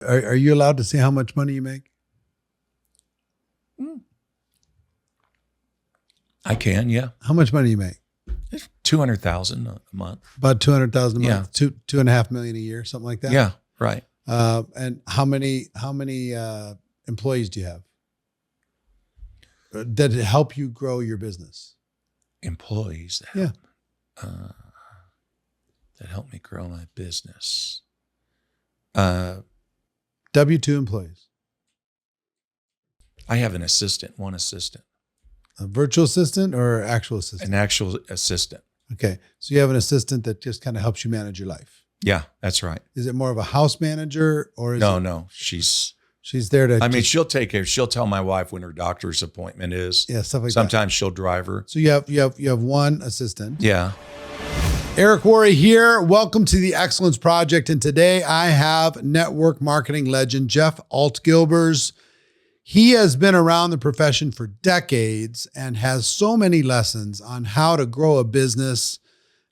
Are you allowed to say how much money you make? I can, yeah. How much money you make? $200,000 a month. About $200,000 a month. Yeah. $2.5 million a year, something like that. Yeah, right. And how many employees do you have that help you grow your business? Employees that help me grow my business. W-2 employees. I have one assistant. A virtual assistant or actual assistant? An actual assistant. Okay. So you have an assistant that just kind of helps you manage your life. Yeah, that's right. Is it more of a house manager or is No. She's there to. I mean, she'll take care. She'll tell my wife when her doctor's appointment is. Yeah, stuff like that. Sometimes she'll drive her. So you have one assistant. Yeah. Eric Worre here. Welcome to the Excellence Project. And today I have network marketing legend Jeff Altgilbers. He has been around the profession for decades and has so many lessons on how to grow a business,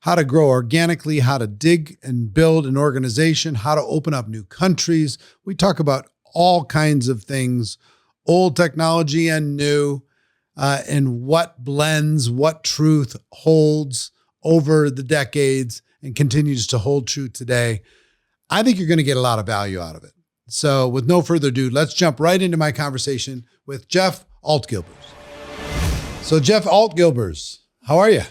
how to grow organically, how to dig and build an organization, how to open up new countries. We talk about all kinds of things, old technology and new, and what blends, what truth holds over the decades and continues to hold true today. I think you're going to get a lot of value out of it. So with no further ado, let's jump right into my conversation with Jeff Altgilbers. So Jeff Altgilbers, how are you?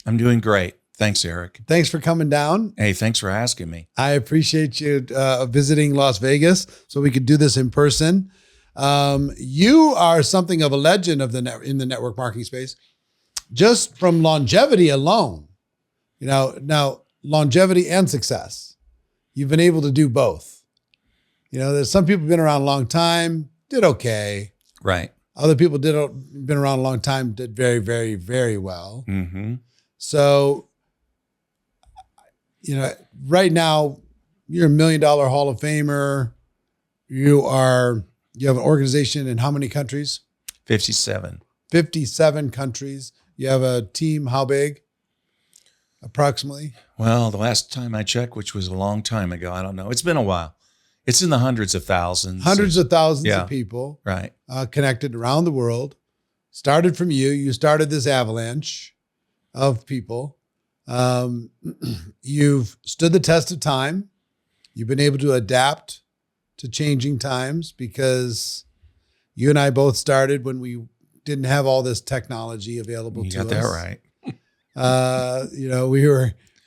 I'm doing great. Thanks, Eric. Thanks for coming down. Hey, thanks for asking me. I appreciate you visiting Las Vegas so we could do this in person. You are something of a legend in the network marketing space, just from longevity alone. Now longevity and success. You've been able to do both. There's some people who've been around a long time, did okay. Right. Other people been around a long time, did very, very, very well. Mm-hmm. So, right now you're $1 million Hall of Famer. You have an organization in how many countries? 57. 57 countries. You have a team, how big? Approximately? Well, the last time I checked, which was a long time ago, I don't know. It's been a while. It's in the hundreds of thousands. Hundreds of thousands of people. Right. Connected around the world. Started from you. You started this avalanche of people. You've stood the test of time. You've been able to adapt to changing times because you and I both started when we didn't have all this technology available to us. You got that right.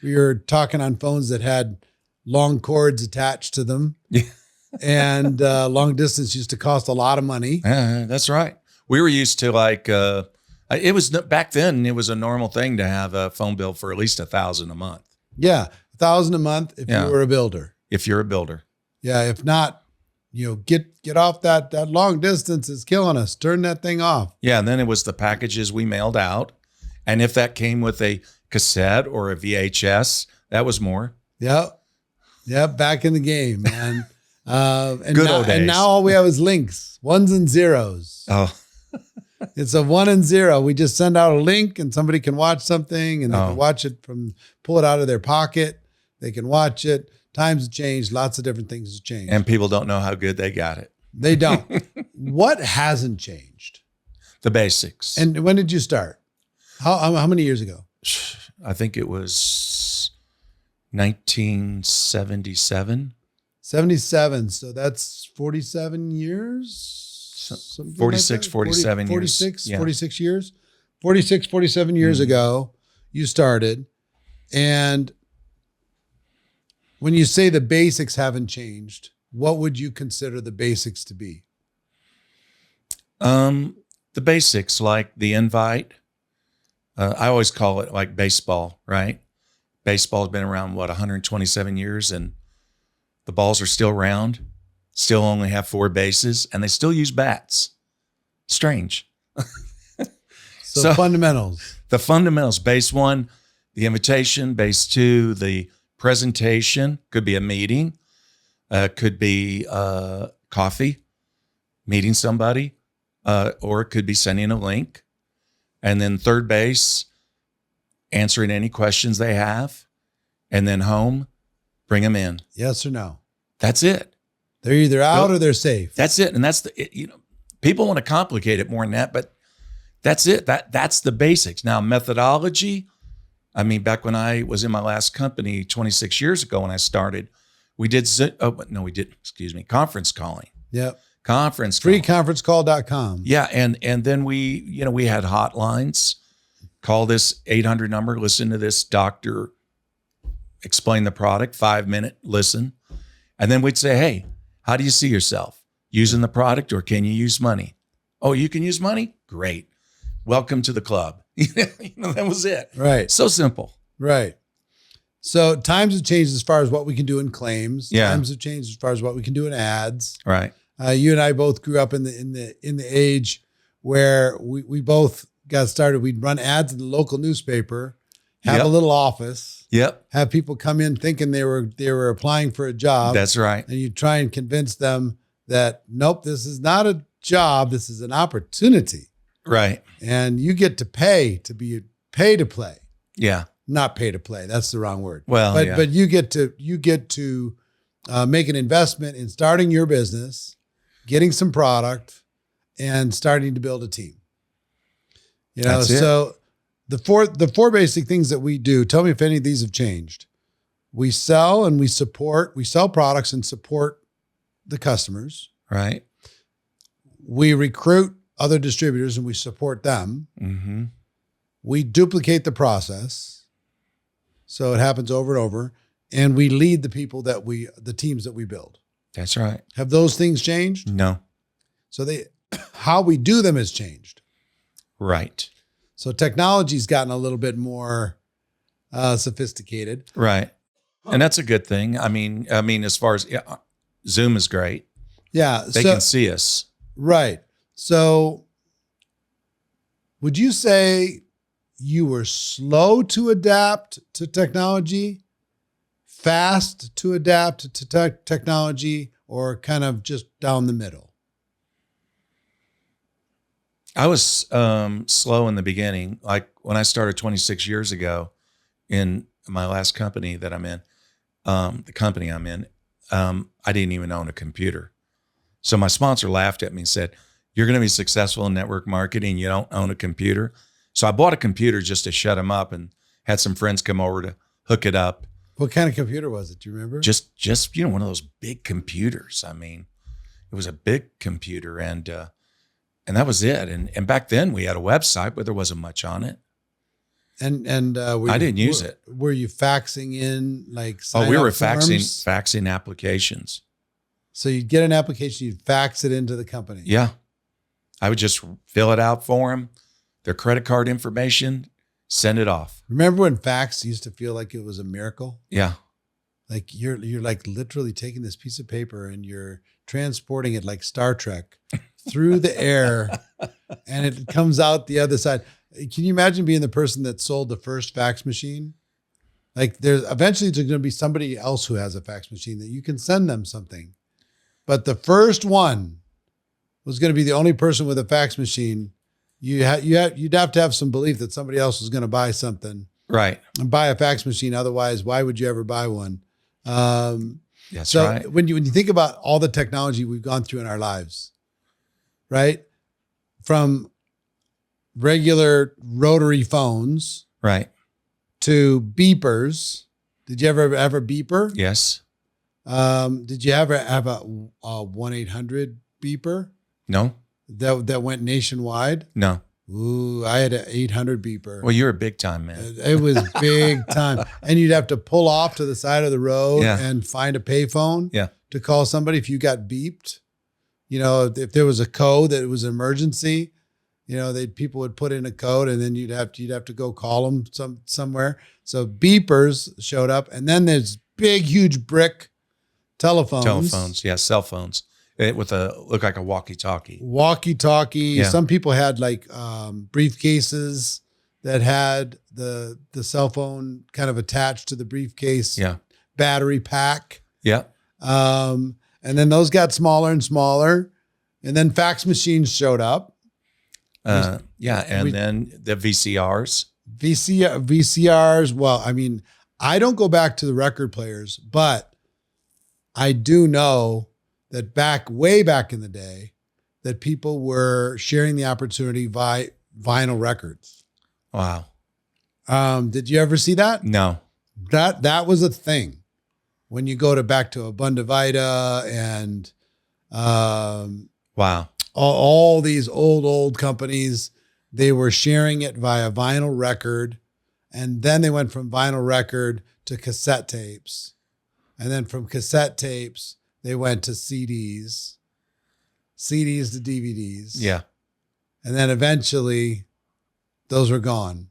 We were talking on phones that had long cords attached to them. Yeah. And long distance used to cost a lot of money. That's right. We were used to it was back then, it was a normal thing to have a phone bill for at least $1,000 a month. Yeah. $1,000 a month if you were a builder. If you're a builder. Yeah. If not, get off that long distance is killing us. Turn that thing off. Yeah. And then it was the packages we mailed out. And if that came with a cassette or a VHS, that was more. Yep. Back in the game, man. And Good old days. And now all we have is links, ones and zeros. Oh, it's a 1 and 0. We just send out a link and somebody can watch something and they can watch it pull it out of their pocket. They can watch it. Times have changed. Lots of different things have changed. and people don't know how good they got it. They don't. What hasn't changed? The basics. And when did you start? How many years ago? I think it was 1977. 77. So that's 47 years. 46, 47 years. 46 years. 46, 47 years ago, you started. And when you say the basics haven't changed, what would you consider the basics to be? The basics, like the invite. I always call it like baseball, right? Baseball has been around, 127 years, and the balls are still round, still only have 4 bases, and they still use bats. Strange. So fundamentals. The fundamentals, base 1, the invitation, base 2, the presentation, could be a meeting, could be coffee, meeting somebody, or it could be sending a link. And then third base, answering any questions they have. And then home, bring them in. Yes or no? That's it. They're either out or they're safe. That's it. And that's people want to complicate it more than that, but that's it. That's the basics. Now, methodology, I mean, back when I was in my last company 26 years ago when I started, we did, conference calling. Yep. Freeconferencecall.com. Freeconferencecall.com. Yeah. And then we had hotlines. Call this 800 number, listen to this doctor explain the product, 5-minute listen. And then we'd say, hey, how do you see yourself? Using the product, or can you use money? Oh, you can use money? Great. Welcome to the club. That was it. Right. So simple. Right. So times have changed as far as what we can do in claims. Yeah. Times have changed as far as what we can do in ads. Right. You and I both grew up in the age where we both got started. We'd run ads in the local newspaper, have a little office. Yep. Have people come in thinking they were applying for a job. That's right. And you try and convince them that, nope, this is not a job. This is an opportunity. Right. And you get to pay to play. Yeah. Not pay to play. That's the wrong word. Well, but you get to make an investment in starting your business, getting some product, and starting to build a team. That's it. So the four basic things that we do, tell me if any of these have changed. We sell and we sell products and support the customers. Right. We recruit other distributors and we support them. Mm-hmm. We duplicate the process. So it happens over and over. And we lead the teams that we build. That's right. Have those things changed? No. So how we do them has changed. Right. So technology's gotten a little bit more sophisticated. Right. And that's a good thing. I mean, as far as Zoom is great. Yeah. They can see us. Right. So would you say you were slow to adapt to technology, fast to adapt to technology, or kind of just down the middle? I was slow in the beginning. Like when I started 26 years ago in my last company that I'm in, the company I'm in, I didn't even own a computer. So my sponsor laughed at me and said, you're going to be successful in network marketing. You don't own a computer. So I bought a computer just to shut him up and had some friends come over to hook it up. What kind of computer was it? Do you remember? Just one of those big computers. I mean, it was a big computer and that was it. And back then we had a website, but there wasn't much on it. And I didn't use it. Were you faxing in like we were forms? faxing applications. So you'd get an application, you'd fax it into the company. Yeah. I would just fill it out for them, their credit card information, send it off. Remember when fax used to feel like it was a miracle? Yeah. Like you're like literally taking this piece of paper and you're transporting it like Star Trek through the air and it comes out the other side. Can you imagine being the person that sold the first fax machine? Like eventually there's going to be somebody else who has a fax machine that you can send them something. But the first one was going to be the only person with a fax machine. You'd have to have some belief that somebody else was going to buy something. Right. And buy a fax machine. Otherwise, why would you ever buy one? That's so right. when you think about all the technology we've gone through in our lives, right? From regular rotary phones, right, to beepers. Did you ever have a beeper? Yes. Did you ever have a 1-800 beeper? No. That went nationwide? No. Ooh, I had an 800 beeper. Well, you're a big time man. It was big time. And you'd have to pull off to the side of the road and find a payphone to call somebody if you got beeped. If there was a code that it was an emergency, people would put in a code and then you'd have to go call them somewhere. So beepers showed up, and then there's big, huge brick telephones. Cell phones. It with look like a walkie-talkie. Walkie-talkie. Yeah. Some people had like briefcases that had the cell phone kind of attached to the briefcase. Yeah. Battery pack. Yeah. And then those got smaller and smaller, and then fax machines showed up. And then the VCRs. VCRs. Well, I mean, I don't go back to the record players, but I do know that way back in the day, that people were sharing the opportunity via vinyl records. Wow. Did you ever see that? No. That was a thing. When you go back to Abunda Vita and Wow. all these old companies, they were sharing it via vinyl record. And then they went from vinyl record to cassette tapes. And then from cassette tapes, they went to CDs to DVDs. Yeah. And then eventually those were gone.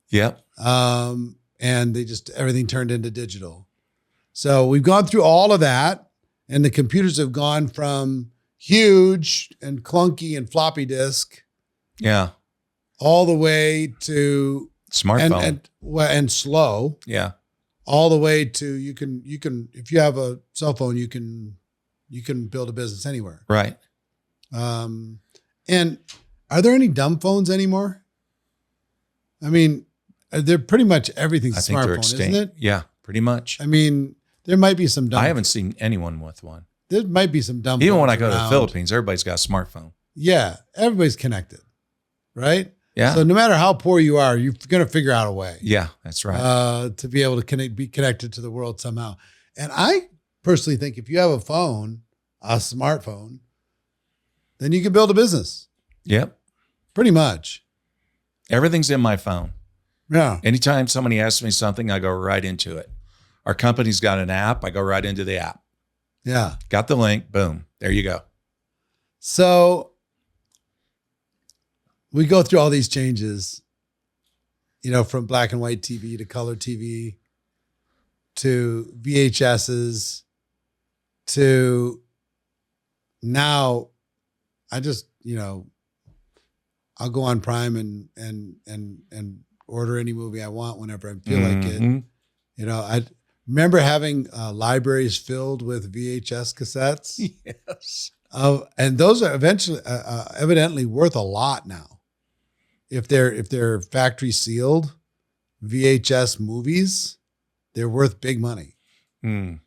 Yep. And everything turned into digital. So we've gone through all of that, and the computers have gone from huge and clunky and floppy disk, Yeah. all the way to Smartphone. and slow, Yeah. all the way to you can if you have a cell phone, you can build a business anywhere. Right. And are there any dumb phones anymore? I mean, they're pretty much everything's I think they're smartphone, extinct. isn't it? Yeah, pretty much. I mean, there might be some dumb. I haven't seen anyone with one. There might be some dumb. Even when phones I go to the around. Philippines, everybody's got a smartphone. Yeah, everybody's connected, right? Yeah. So no matter how poor you are, you're going to figure out a way. Yeah, that's right. To be able to be connected to the world somehow. And I personally think if you have a smartphone, then you can build a business. Yep. Pretty much. Everything's in my phone. Yeah. Anytime somebody asks me something, I go right into it. Our company's got an app. I go right into the app. Yeah. Got the link. Boom. There you go. So we go through all these changes, from black and white TV to color TV to VHSs to now I just, I'll go on Prime and order any movie I want whenever I feel like it. I remember having libraries filled with VHS cassettes. Yes. And those are evidently worth a lot now. If they're factory sealed VHS movies, they're worth big money from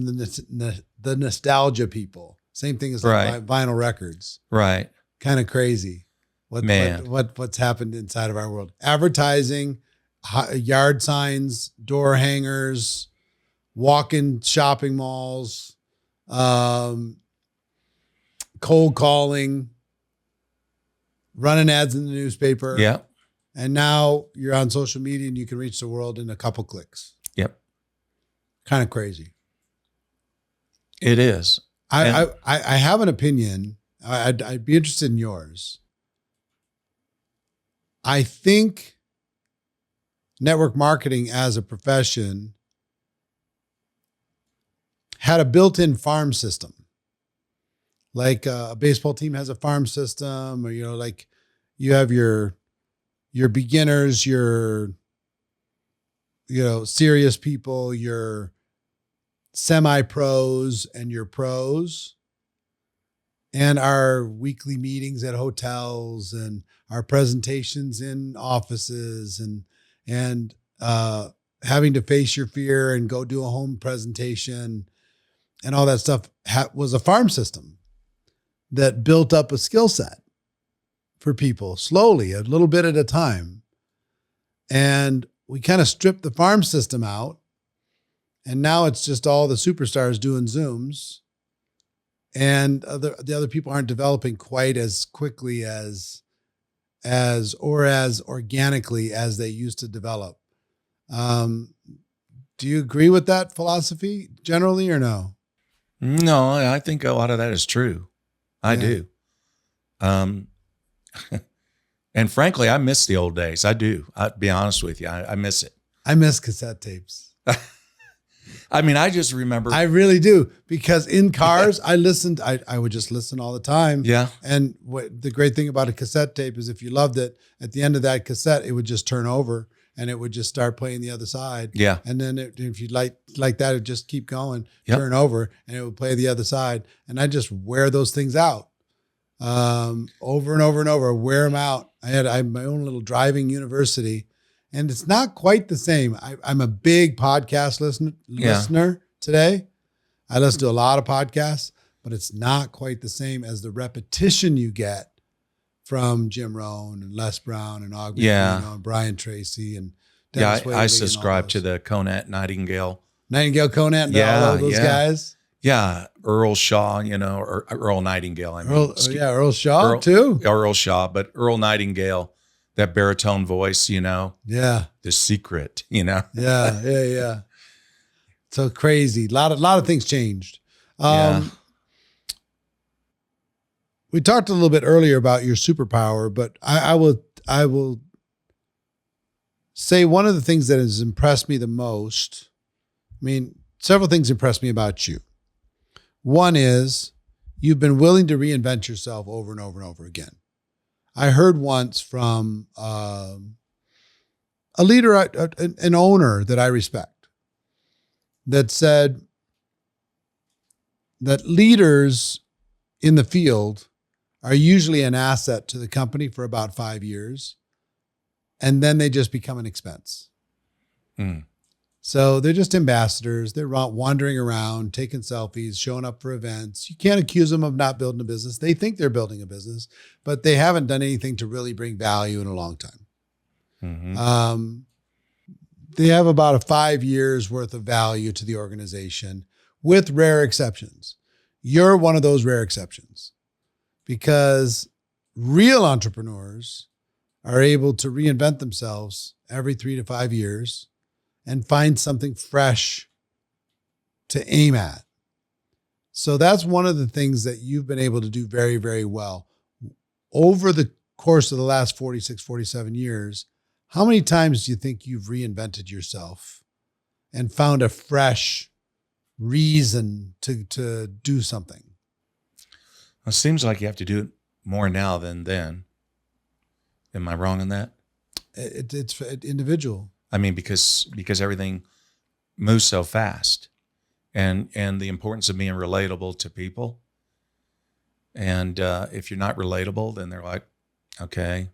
the nostalgia people. Same thing as like vinyl records. Right. Kind of crazy. What's happened inside of our world? Advertising, yard signs, door hangers, walk-in shopping malls, cold calling, running ads in the newspaper. Yeah. And now you're on social media and you can reach the world in a couple clicks. Yep. Kind of crazy. It is. I have an opinion. I'd be interested in yours. I think network marketing as a profession had a built-in farm system. Like a baseball team has a farm system, or, like you have your beginners, your, serious people, your semi-pros and your pros, and our weekly meetings at hotels and our presentations in offices and having to face your fear and go do a home presentation and all that stuff was a farm system that built up a skill set for people slowly, a little bit at a time. And we kind of stripped the farm system out. And now it's just all the superstars doing Zooms. And the other people aren't developing quite as quickly as organically as they used to develop. Do you agree with that philosophy generally or no? No, I think a lot of that is true. I do. And frankly, I miss the old days. I do. I'll be honest with you. I miss it. I miss cassette tapes. I mean, I just remember. I really do, because in cars, I would just listen all the time. Yeah. And the great thing about a cassette tape is if you loved it, at the end of that cassette, it would just turn over and it would just start playing the other side. Yeah. And then if you like that, it would just keep going, Yep. turn over, and it would play the other side. And I just wear those things out over and over and over, wear them out. I had my own little driving university. And it's not quite the same. I'm a big podcast listener today. I listen to a lot of podcasts, but it's not quite the same as the repetition you get from Jim Rohn and Les Brown and Og Mandino and Brian Tracy and Dennis Whaley I subscribe to the Conant Nightingale, Conant, and all those guys. Yeah, Earl Shaw, or Earl Nightingale. I mean, Earl Shaw too. Earl Shaw, but Earl Nightingale, that baritone voice, Yeah. The secret, Yeah. So crazy. A lot of things changed. We talked a little bit earlier about your superpower, but I will say one of the things that has impressed me the most. I mean, several things impressed me about you. One is you've been willing to reinvent yourself over and over and over again. I heard once from a leader, an owner that I respect, that said that leaders in the field are usually an asset to the company for about 5 years, and then they just become an expense. So they're just ambassadors. They're wandering around, taking selfies, showing up for events. You can't accuse them of not building a business. They think they're building a business, but they haven't done anything to really bring value in a long time. Mm-hmm. They have about a 5 years worth of value to the organization, with rare exceptions. You're one of those rare exceptions, because real entrepreneurs are able to reinvent themselves every 3 to 5 years and find something fresh to aim at. So that's one of the things that you've been able to do very, very well. Over the course of the last 46, 47 years, how many times do you think you've reinvented yourself and found a fresh reason to do something? It seems like you have to do it more now than then. Am I wrong in that? It's individual. I mean, because everything moves so fast, and the importance of being relatable to people. And if you're not relatable, then they're like, okay,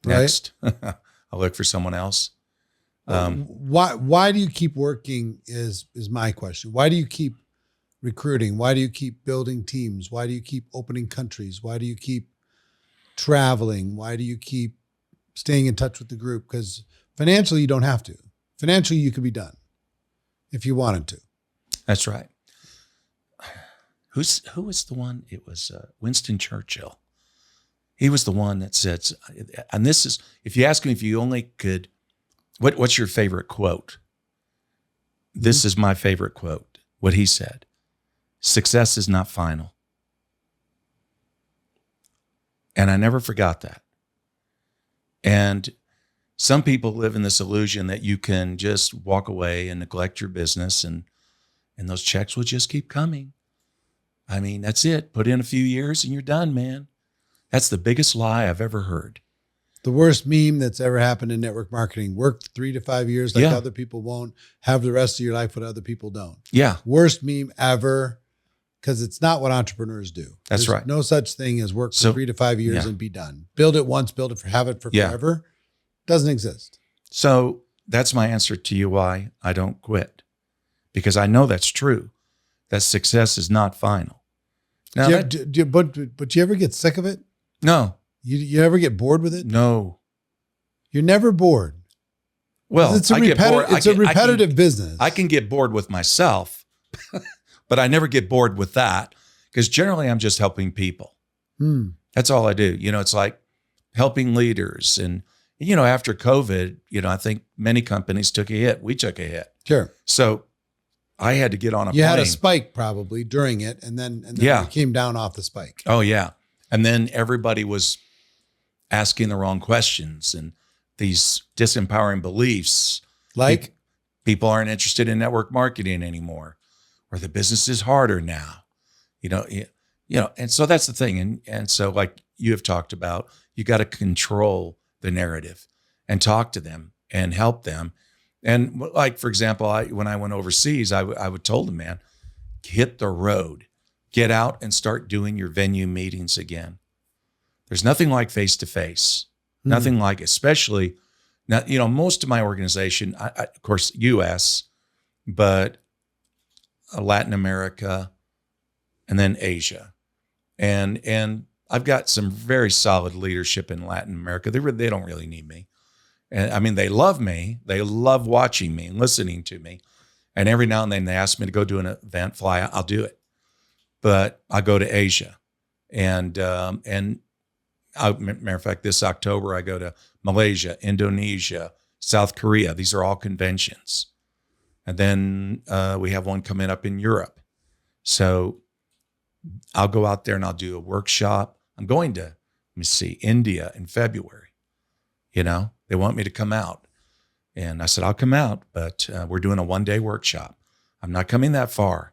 next, I'll look for someone else. Why do you keep working is my question. Why do you keep recruiting? Why do you keep building teams? Why do you keep opening countries? Why do you keep traveling? Why do you keep staying in touch with the group? Because financially, you don't have to. Financially, you could be done if you wanted to. That's right. Who was the one? It was Winston Churchill. He was the one that said, and this is, if you ask me if you only could, what's your favorite quote? This is my favorite quote. What he said: success is not final. And I never forgot that. And some people live in this illusion that you can just walk away and neglect your business and those checks will just keep coming. I mean, that's it. Put in a few years and you're done, man. That's the biggest lie I've ever heard. The worst meme that's ever happened in network marketing: work 3 to 5 years like other people won't, have the rest of your life what other people don't. Yeah. Worst meme ever, because it's not what entrepreneurs do. That's right. No such thing as work for 3 to 5 years and be done. Build it once, have it for forever. Doesn't exist. So that's my answer to you why I don't quit. Because I know that's true, that success is not final. Now, but you ever get sick of it? No. You ever get bored with it? No. You're never bored. Well, it's a repetitive business. I can get bored with myself, but I never get bored with that, because generally I'm just helping people. That's all I do. It's like helping leaders. And, after COVID, I think many companies took a hit. We took a hit. Sure. So I had to get on a plane. You had a spike probably during it, and then it came down off the spike. Oh, yeah. And then everybody was asking the wrong questions and these disempowering beliefs. Like people aren't interested in network marketing anymore, or the business is harder now, and so that's the thing. And so, like you have talked about, you got to control the narrative and talk to them and help them. And like, for example, when I went overseas, I would told them, man, hit the road, get out and start doing your venue meetings again. There's nothing like face-to-face, nothing like, especially now, most of my organization, of course, US, but Latin America, and then Asia. And I've got some very solid leadership in Latin America. They don't really need me. And I mean, they love me. They love watching me and listening to me. And every now and then they ask me to go do an event, fly out, I'll do it. But I go to Asia. And matter of fact, this October, I go to Malaysia, Indonesia, South Korea. These are all conventions. And then we have one coming up in Europe. So I'll go out there and I'll do a workshop. I'm going to, India in February. You know, they want me to come out. And I said, I'll come out, but we're doing a one-day workshop. I'm not coming that far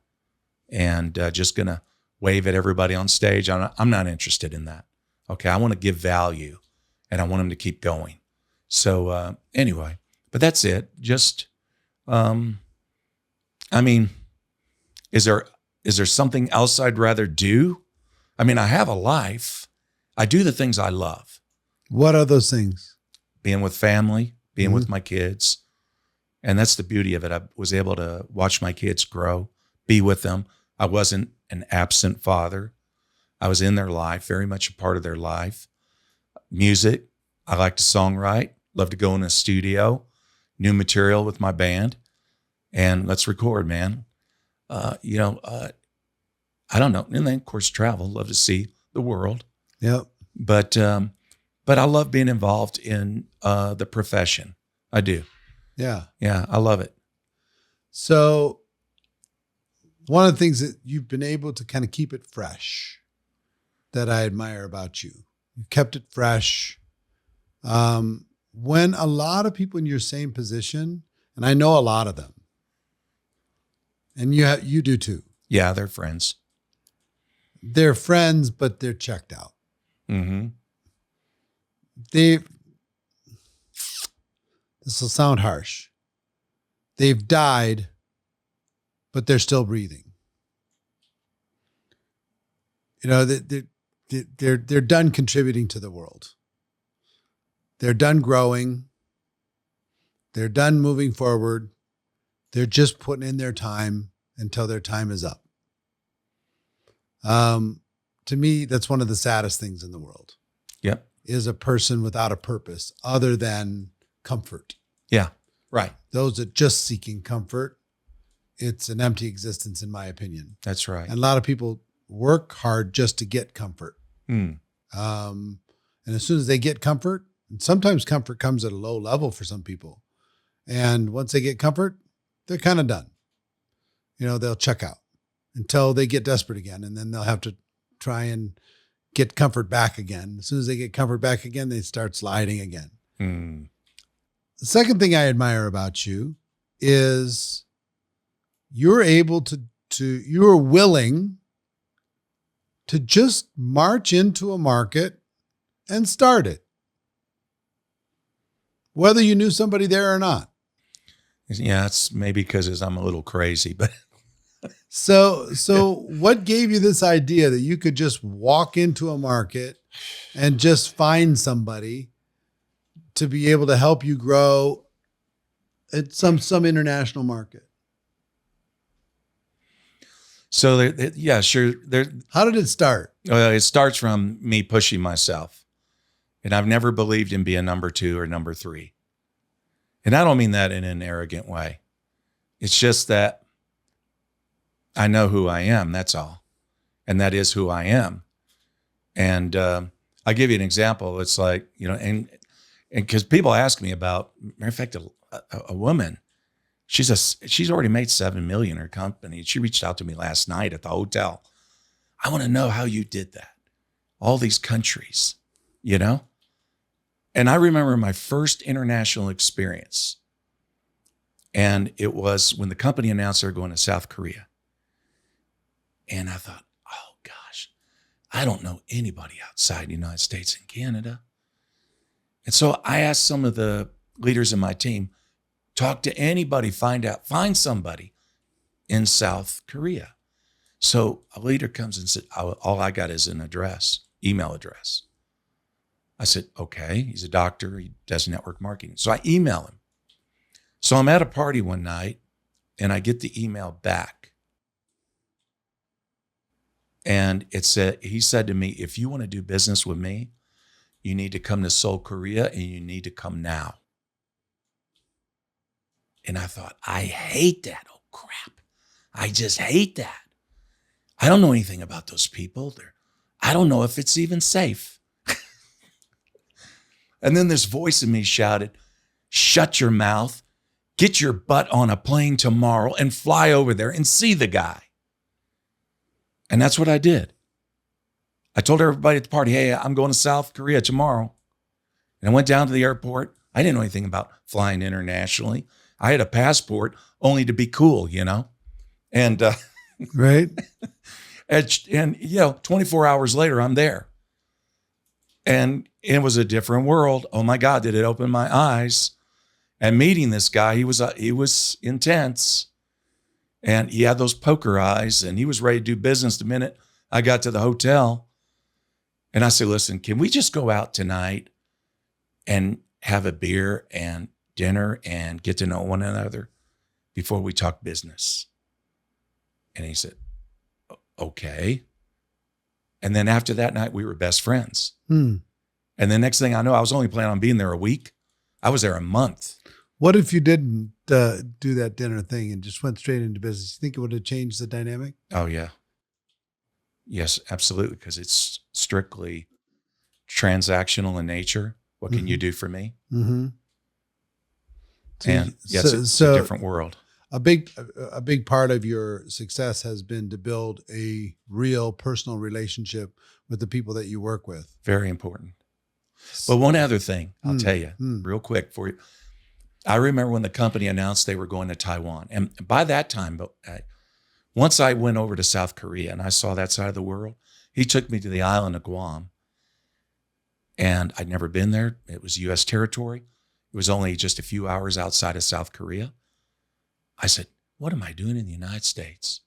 and just going to wave at everybody on stage. I'm not interested in that. Okay, I want to give value and I want them to keep going. So anyway, but that's it. Just, is there something else I'd rather do? I mean, I have a life. I do the things I love. What are those things? Being with family, being with my kids. And that's the beauty of it. I was able to watch my kids grow, be with them. I wasn't an absent father. I was in their life, very much a part of their life. Music, I like to songwrite, love to go in a studio, new material with my band, and let's record, man. I don't know. And then, of course, travel, love to see the world. Yep. But I love being involved in the profession. I do. Yeah. Yeah, I love it. So one of the things that you've been able to kind of keep it fresh that I admire about you, you've kept it fresh. When a lot of people in your same position, and I know a lot of them, and you do too. Yeah, they're friends. They're friends, but they're checked out. Mm-hmm. This will sound harsh. They've died, but they're still breathing. You know, they're done contributing to the world. They're done growing. They're done moving forward. They're just putting in their time until their time is up. To me, that's one of the saddest things in the world. Yep. Is a person without a purpose other than comfort. Yeah, right. Those that just seeking comfort, it's an empty existence, in my opinion. That's right. And a lot of people work hard just to get comfort. Mm. And as soon as they get comfort, and sometimes comfort comes at a low level for some people. And once they get comfort, they're kind of done. You know, they'll check out until they get desperate again. And then they'll have to try and get comfort back again. As soon as they get comfort back again, they start sliding again. Mm. The second thing I admire about you is you're able you're willing to just march into a market and start it, whether you knew somebody there or not. Yeah, it's maybe because I'm a little crazy, but So what gave you this idea that you could just walk into a market and just find somebody to be able to help you grow at some international market? So yeah, sure. How did it start? It starts from me pushing myself, and I've never believed in being number 2 or number 3. And I don't mean that in an arrogant way. It's just that I know who I am. That's all. And that is who I am. And I'll give you an example. It's like, you know, and because people ask me about, matter of fact, a woman, she's already made $7 million in her company. She reached out to me last night at the hotel. I want to know how you did that. All these countries, you know? And I remember my first international experience. And it was when the company announced they're going to South Korea. And I thought, oh gosh, I don't know anybody outside the United States and Canada. And so I asked some of the leaders in my team, talk to anybody, find somebody in South Korea. So a leader comes and said, all I got is an address, email address. I said, okay, he's a doctor, he does network marketing. So I email him. So I'm at a party one night and I get the email back. And he said to me, if you want to do business with me, you need to come to Seoul, Korea, and you need to come now. And I thought, I hate that. Oh, crap. I just hate that. I don't know anything about those people. I don't know if it's even safe. And then this voice in me shouted, shut your mouth, get your butt on a plane tomorrow and fly over there and see the guy. And that's what I did. I told everybody at the party, hey, I'm going to South Korea tomorrow. And I went down to the airport. I didn't know anything about flying internationally. I had a passport only to be cool, And right. and 24 hours later, I'm there. And it was a different world. Oh my God, did it open my eyes. And meeting this guy, he was intense. And he had those poker eyes, and he was ready to do business the minute I got to the hotel. And I said, listen, can we just go out tonight and have a beer and dinner and get to know one another before we talk business? And he said, okay. And then after that night, we were best friends. And the next thing I know, I was only planning on being there a week. I was there a month. What if you didn't do that dinner thing and just went straight into business? You think it would have changed the dynamic? Oh, yeah. Yes, absolutely. Because it's strictly transactional in nature. What can you do for me? Mm-hmm. And yes, it's a different world. A big part of your success has been to build a real personal relationship with the people that you work with. Very important. But one other thing, I'll tell you real quick for you. I remember when the company announced they were going to Taiwan. And by that time, once I went over to South Korea and I saw that side of the world, he took me to the island of Guam. And I'd never been there. It was U.S. territory. It was only just a few hours outside of South Korea. I said, what am I doing in the United States?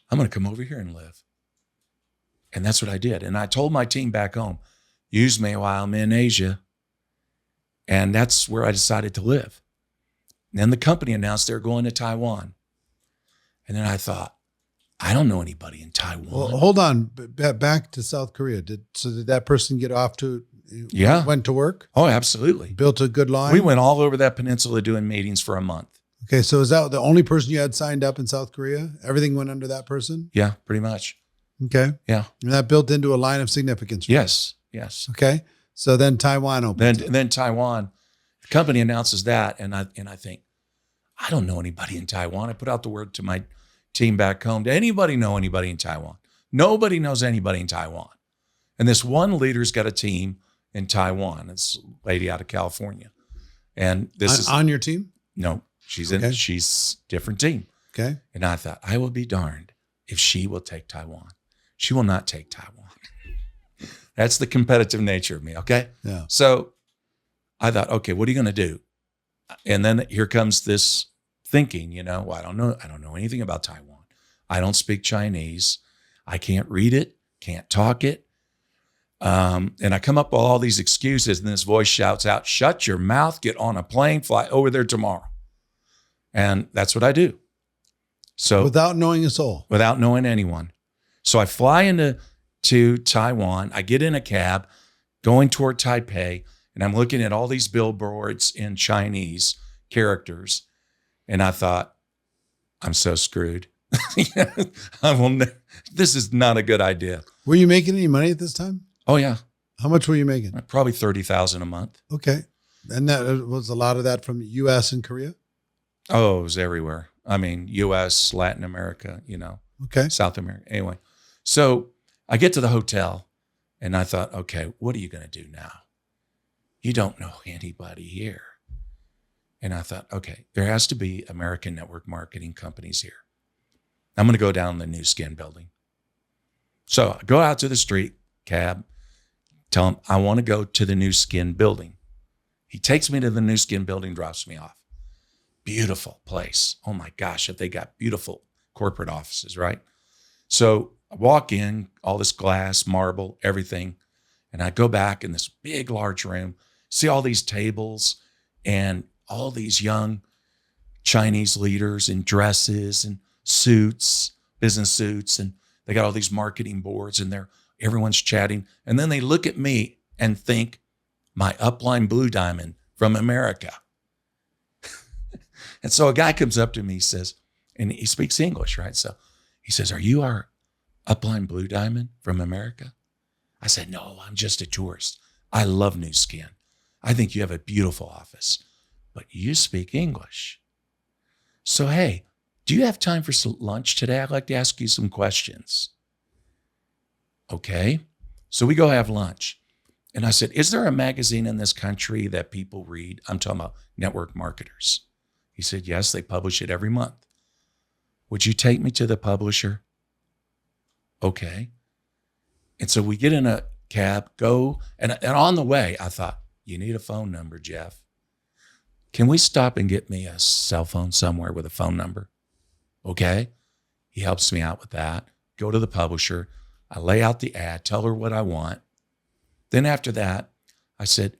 I'm going to come over here and live. And that's what I did. And I told my team back home, use me while I'm in Asia. And that's where I decided to live. And then the company announced they were going to Taiwan. And then I thought, I don't know anybody in Taiwan. Well, hold on. Back to South Korea. Did that person get off to, went to work? Oh, absolutely. Built a good line? We went all over that peninsula doing meetings for a month. Okay, so is that the only person you had signed up in South Korea? Everything went under that person? Yeah, pretty much. Okay. Yeah. And that built into a line of significance. Right? Yes. Okay. So then Taiwan opens. Then Taiwan, the company announces that, and I think, I don't know anybody in Taiwan. I put out the word to my team back home. Does anybody know anybody in Taiwan? Nobody knows anybody in Taiwan. And this one leader's got a team in Taiwan. It's a lady out of California. And this is on your team? No, she's different team. Okay. And I thought, I will be darned if she will take Taiwan. She will not take Taiwan. That's the competitive nature of me. Okay. Yeah. So I thought, okay, what are you going to do? And then here comes this thinking, well, I don't know anything about Taiwan. I don't speak Chinese. I can't read it, can't talk it. And I come up with all these excuses, and this voice shouts out, shut your mouth, get on a plane, fly over there tomorrow. And that's what I do. So without knowing a soul. Without knowing anyone. So I fly into Taiwan. I get in a cab going toward Taipei, and I'm looking at all these billboards in Chinese characters. And I thought, I'm so screwed. This is not a good idea. Were you making any money at this time? Oh, yeah. How much were you making? Probably $30,000 a month. Okay. And that was a lot of that from U.S. and Korea? Oh, it was everywhere. I mean, U.S., Latin America, okay, South America. Anyway, so I get to the hotel and I thought, okay, what are you going to do now? You don't know anybody here. And I thought, okay, there has to be American network marketing companies here. I'm going to go down the New Skin building. So I go out to the street, cab, tell him I want to go to the New Skin building. He takes me to the New Skin building, drops me off. Beautiful place. Oh my gosh, have they got beautiful corporate offices, right? So I walk in, all this glass, marble, everything. And I go back in this big, large room, see all these tables and all these young Chinese leaders in dresses and suits, business suits. And They got all these marketing boards and everyone's chatting. And then they look at me and think, my upline blue diamond from America. And so a guy comes up to me, he says, and he speaks English, right? So he says, are you our upline blue diamond from America? I said, no, I'm just a tourist. I love New Skin. I think you have a beautiful office, but you speak English. So, hey, do you have time for some lunch today? I'd like to ask you some questions. Okay. So we go have lunch. And I said, is there a magazine in this country that people read? I'm talking about network marketers. He said, yes, they publish it every month. Would you take me to the publisher? Okay. And so we get in a cab, go, and on the way, I thought, you need a phone number, Jeff. Can we stop and get me a cell phone somewhere with a phone number? Okay. He helps me out with that. Go to the publisher. I lay out the ad, tell her what I want. Then after that, I said,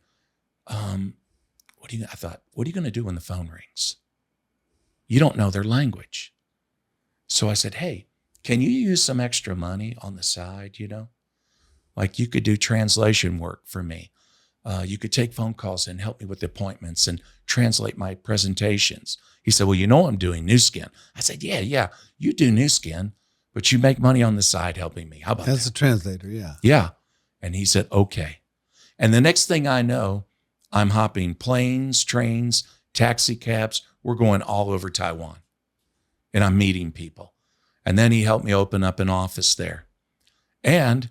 what are you going to do when the phone rings? You don't know their language. So I said, hey, can you use some extra money on the side, Like you could do translation work for me. You could take phone calls and help me with the appointments and translate my presentations. He said, well, I'm doing New Skin. I said, yeah, you do New Skin, but you make money on the side helping me. How about that? As a translator, yeah. Yeah. And he said, okay. And the next thing I know, I'm hopping planes, trains, taxi cabs. We're going all over Taiwan. And I'm meeting people. And then he helped me open up an office there. And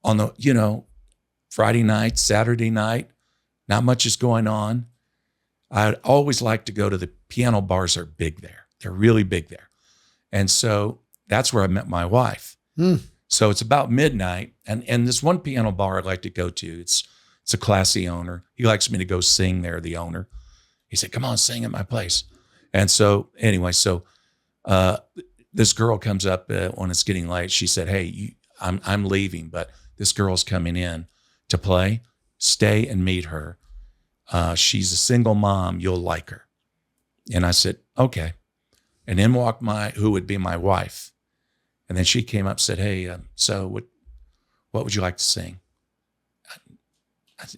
on the, Friday night, Saturday night, not much is going on. I'd always like to go to the piano bars. Are big there. They're really big there. And so that's where I met my wife. So it's about midnight. And this one piano bar I'd like to go to, it's a classy owner. He likes me to go sing there, the owner. He said, come on, sing at my place. And so anyway, this girl comes up when it's getting late. She said, hey, I'm leaving, but this girl's coming in to play. Stay and meet her. She's a single mom. You'll like her. And I said, okay. And then walked who would be my wife. And then she came up and said, hey, so what would you like to sing?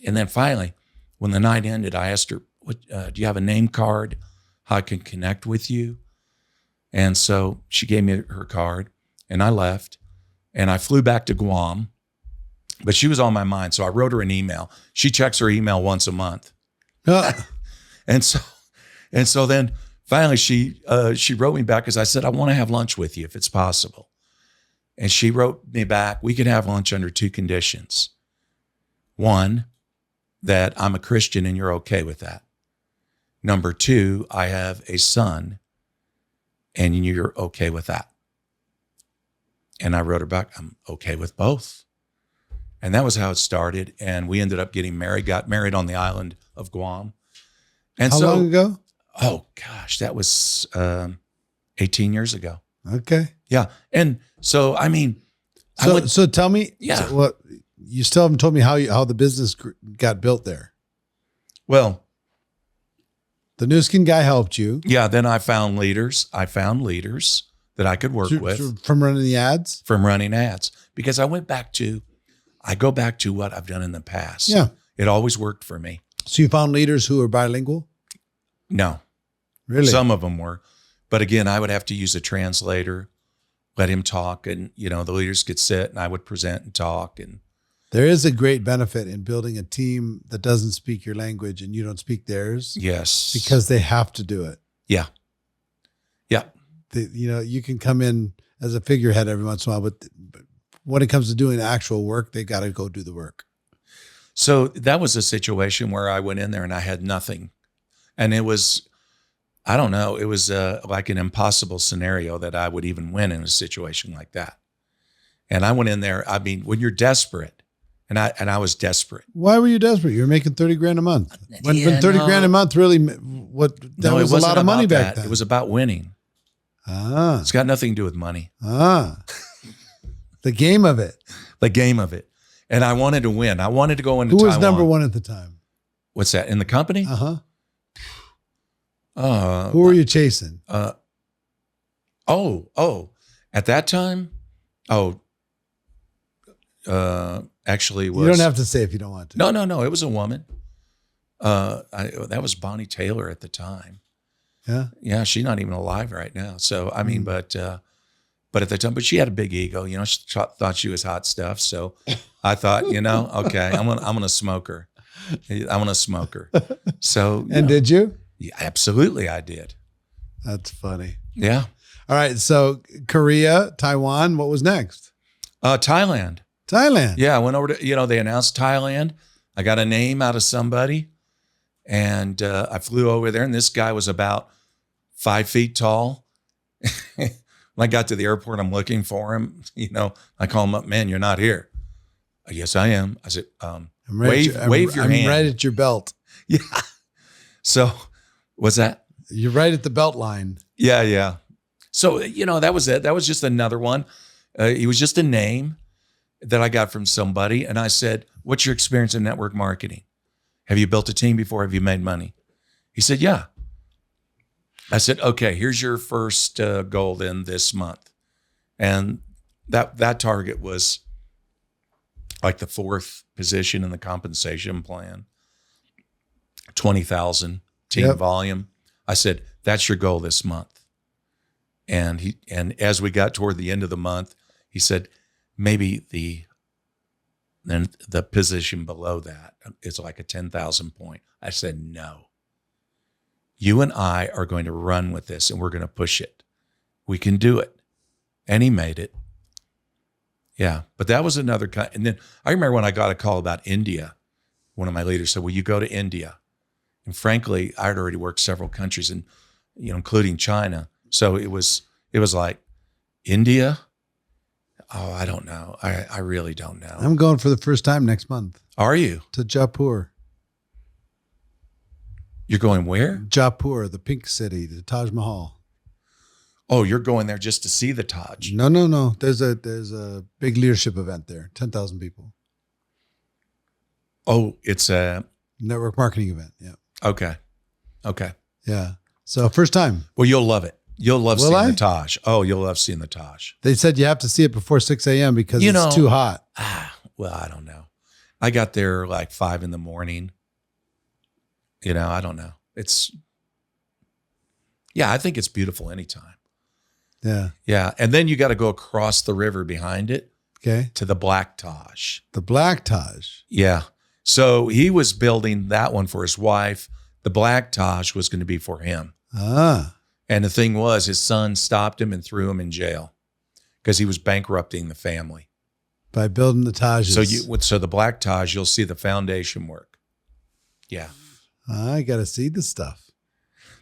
And then finally, when the night ended, I asked her, do you have a name card? How I can connect with you? And so she gave me her card and I left and I flew back to Guam, but she was on my mind. So I wrote her an email. She checks her email once a month. And so then finally she wrote me back because I said, I want to have lunch with you if it's possible. And she wrote me back, we can have lunch under two conditions. One, that I'm a Christian and you're okay with that. Number two, I have a son and you're okay with that. And I wrote her back, I'm okay with both. And that was how it started. And we ended up getting married, got married on the island of Guam. And How long ago? Oh gosh, that was 18 years ago. Okay. Yeah. And so, I mean. So tell me, yeah. So you still haven't told me how the business got built there. Well, the New Skin guy helped you. Yeah. Then I found leaders that I could work with. From running the ads? From running ads. Because I go back to what I've done in the past. Yeah. It always worked for me. So you found leaders who were bilingual? No. Really? Some of them were. But again, I would have to use a translator, let him talk, and the leaders could sit and I would present and talk. And there is a great benefit in building a team that doesn't speak your language and you don't speak theirs. Yes. Because they have to do it. Yeah. Yeah. You can come in as a figurehead every once in a while, but when it comes to doing actual work, they got to go do the work. So that was a situation where I went in there and I had nothing. And it was, I don't know, it was like an impossible scenario that I would even win in a situation like that. And I went in there, I mean, when you're desperate, and I was desperate. Why were you desperate? You were making $30,000 a month. When $30,000 a month really, that was a lot of money back then. It was about winning. It's got nothing to do with money. The game of it. The game of it. And I wanted to win. I wanted to go into Taiwan. Who was number one at the time? What's that? In the company? Who were you chasing? At that time, Oh, actually it was. You don't have to say if you don't want to. No. It was a woman. That was Bonnie Taylor at the time. Yeah. Yeah. She's not even alive right now. So, I mean, but at the time, but she had a big ego, you know, she thought she was hot stuff. So I thought, you know, okay, I'm going to smoke her. I'm going to smoke her. So, And did you? Yeah, absolutely. I did. That's funny. Yeah. All right. So Korea, Taiwan, what was next? Thailand. Thailand. Yeah. I went over to, you know, they announced Thailand. I got a name out of somebody and I flew over there and this guy was about 5 feet tall. When I got to the airport, I'm looking for him. You know, I call him up, man, you're not here. Yes, I am. I said, wave your hand. I'm right at your belt. Yeah. So what's that? You're right at the belt line. Yeah. So, you know, that was it. That was just another one. It was just a name that I got from somebody. And I said, what's your experience in network marketing? Have you built a team before? Have you made money? He said, yeah. I said, okay, here's your first goal then this month. And that target was like the 4th position in the compensation plan, 20,000 team volume. I said, that's your goal this month. And as we got toward the end of the month, he said, maybe the position below that is like a 10,000 point. I said, no. You and I are going to run with this and we're going to push it. We can do it. And he made it. Yeah. But that was another kind. And then I remember when I got a call about India, one of my leaders said, will you go to India? And frankly, I had already worked several countries and, you know, including China. So it was like India. Oh, I don't know. I really don't know. I'm going for the first time next month. Are you? To Jaipur. You're going where? Jaipur, the pink city, the Taj Mahal. Oh, you're going there just to see the Taj. No. There's a big leadership event there. 10,000 people. Oh, it's a network marketing event. Yeah. Okay. Yeah. So first time. Well, you'll love it. You'll love seeing the Taj. Oh, you'll love seeing the Taj. They said you have to see it before 6 a.m. because it's too hot. Well, I don't know. I got there like 5 a.m. You know, I don't know. I think it's beautiful anytime. Yeah. Yeah. And then you got to go across the river behind it. Okay. To the Black Taj. The Black Taj. Yeah. So he was building that one for his wife. The Black Taj was going to be for him. Ah. And the thing was, his son stopped him and threw him in jail because he was bankrupting the family. By building the Tajes. So the Black Taj, you'll see the foundation work. Yeah. I got to see the stuff.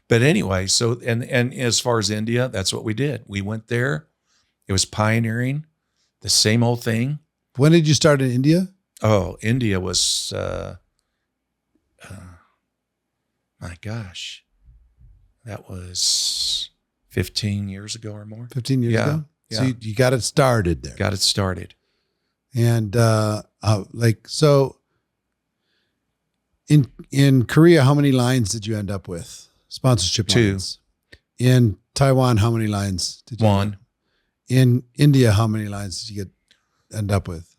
But anyway, so, and as far as India, that's what we did. We went there. It was pioneering the same old thing. When did you start in India? Oh, India was, my gosh, that was 15 years ago or more. 15 years ago? Yeah. So you got it started there. Got it started. And so in Korea, how many lines did you end up with? Sponsorship 2. lines. In Taiwan, how many lines did you 1. In India, how many lines did you end up with?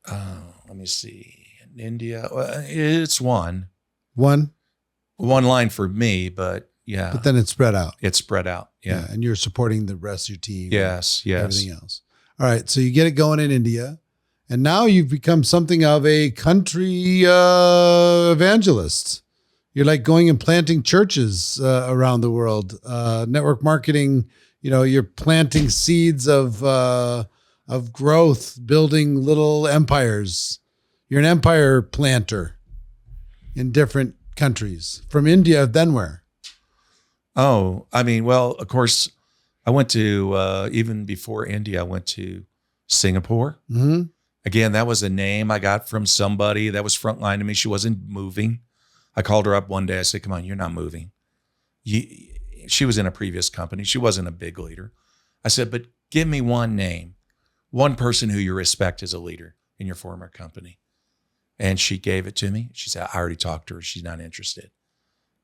Let me see. In India, it's 1. 1? 1 line for me, but yeah. But then it's spread out. It's spread out. Yeah. And you're supporting the rest of your team. Yes. Everything else. All right. So you get it going in India. And now you've become something of a country evangelist. You're like going and planting churches around the world. Network marketing, you're planting seeds of growth, building little empires. You're an empire planter in different countries. From India, then where? Oh, I mean, well, of course, I went to, even before India, I went to Singapore. Mm-hmm. Again, that was a name I got from somebody that was frontline to me. She wasn't moving. I called her up one day. I said, come on, you're not moving. She was in a previous company. She wasn't a big leader. I said, but give me one name, one person who you respect as a leader in your former company. And she gave it to me. She said, I already talked to her. She's not interested.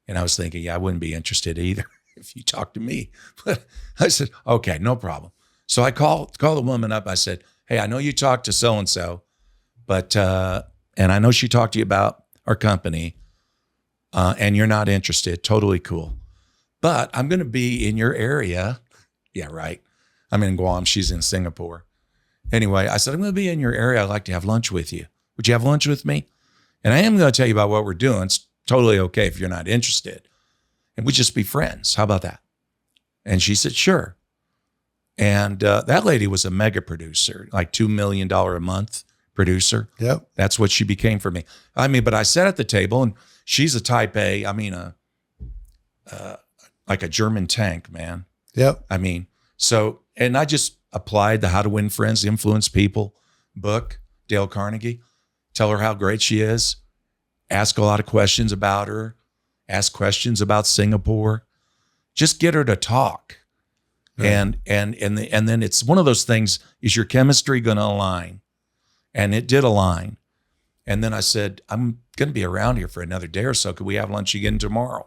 And I was thinking, I wouldn't be interested either if you talked to me. But I said, okay, no problem. So I call the woman up. I said, hey, I know you talked to so-and-so, but, and I know she talked to you about our company, and you're not interested. Totally cool. But I'm going to be in your area. Yeah, right. I'm in Guam. She's in Singapore. Anyway, I said, I'm going to be in your area. I'd like to have lunch with you. Would you have lunch with me? And I am going to tell you about what we're doing. It's totally okay if you're not interested. And we just be friends. How about that? And she said, sure. And that lady was a mega producer, like $2 million a month producer. Yep. That's what she became for me. I mean, but I sat at the table and she's a type A. I mean, like a German tank, man. Yep. I mean, so, and I just applied the How to Win Friends, Influence People book, Dale Carnegie, tell her how great she is, ask a lot of questions about her, ask questions about Singapore, just get her to talk. Right. And then it's one of those things, is your chemistry going to align? And it did align. And then I said, I'm going to be around here for another day or so. Could we have lunch again tomorrow?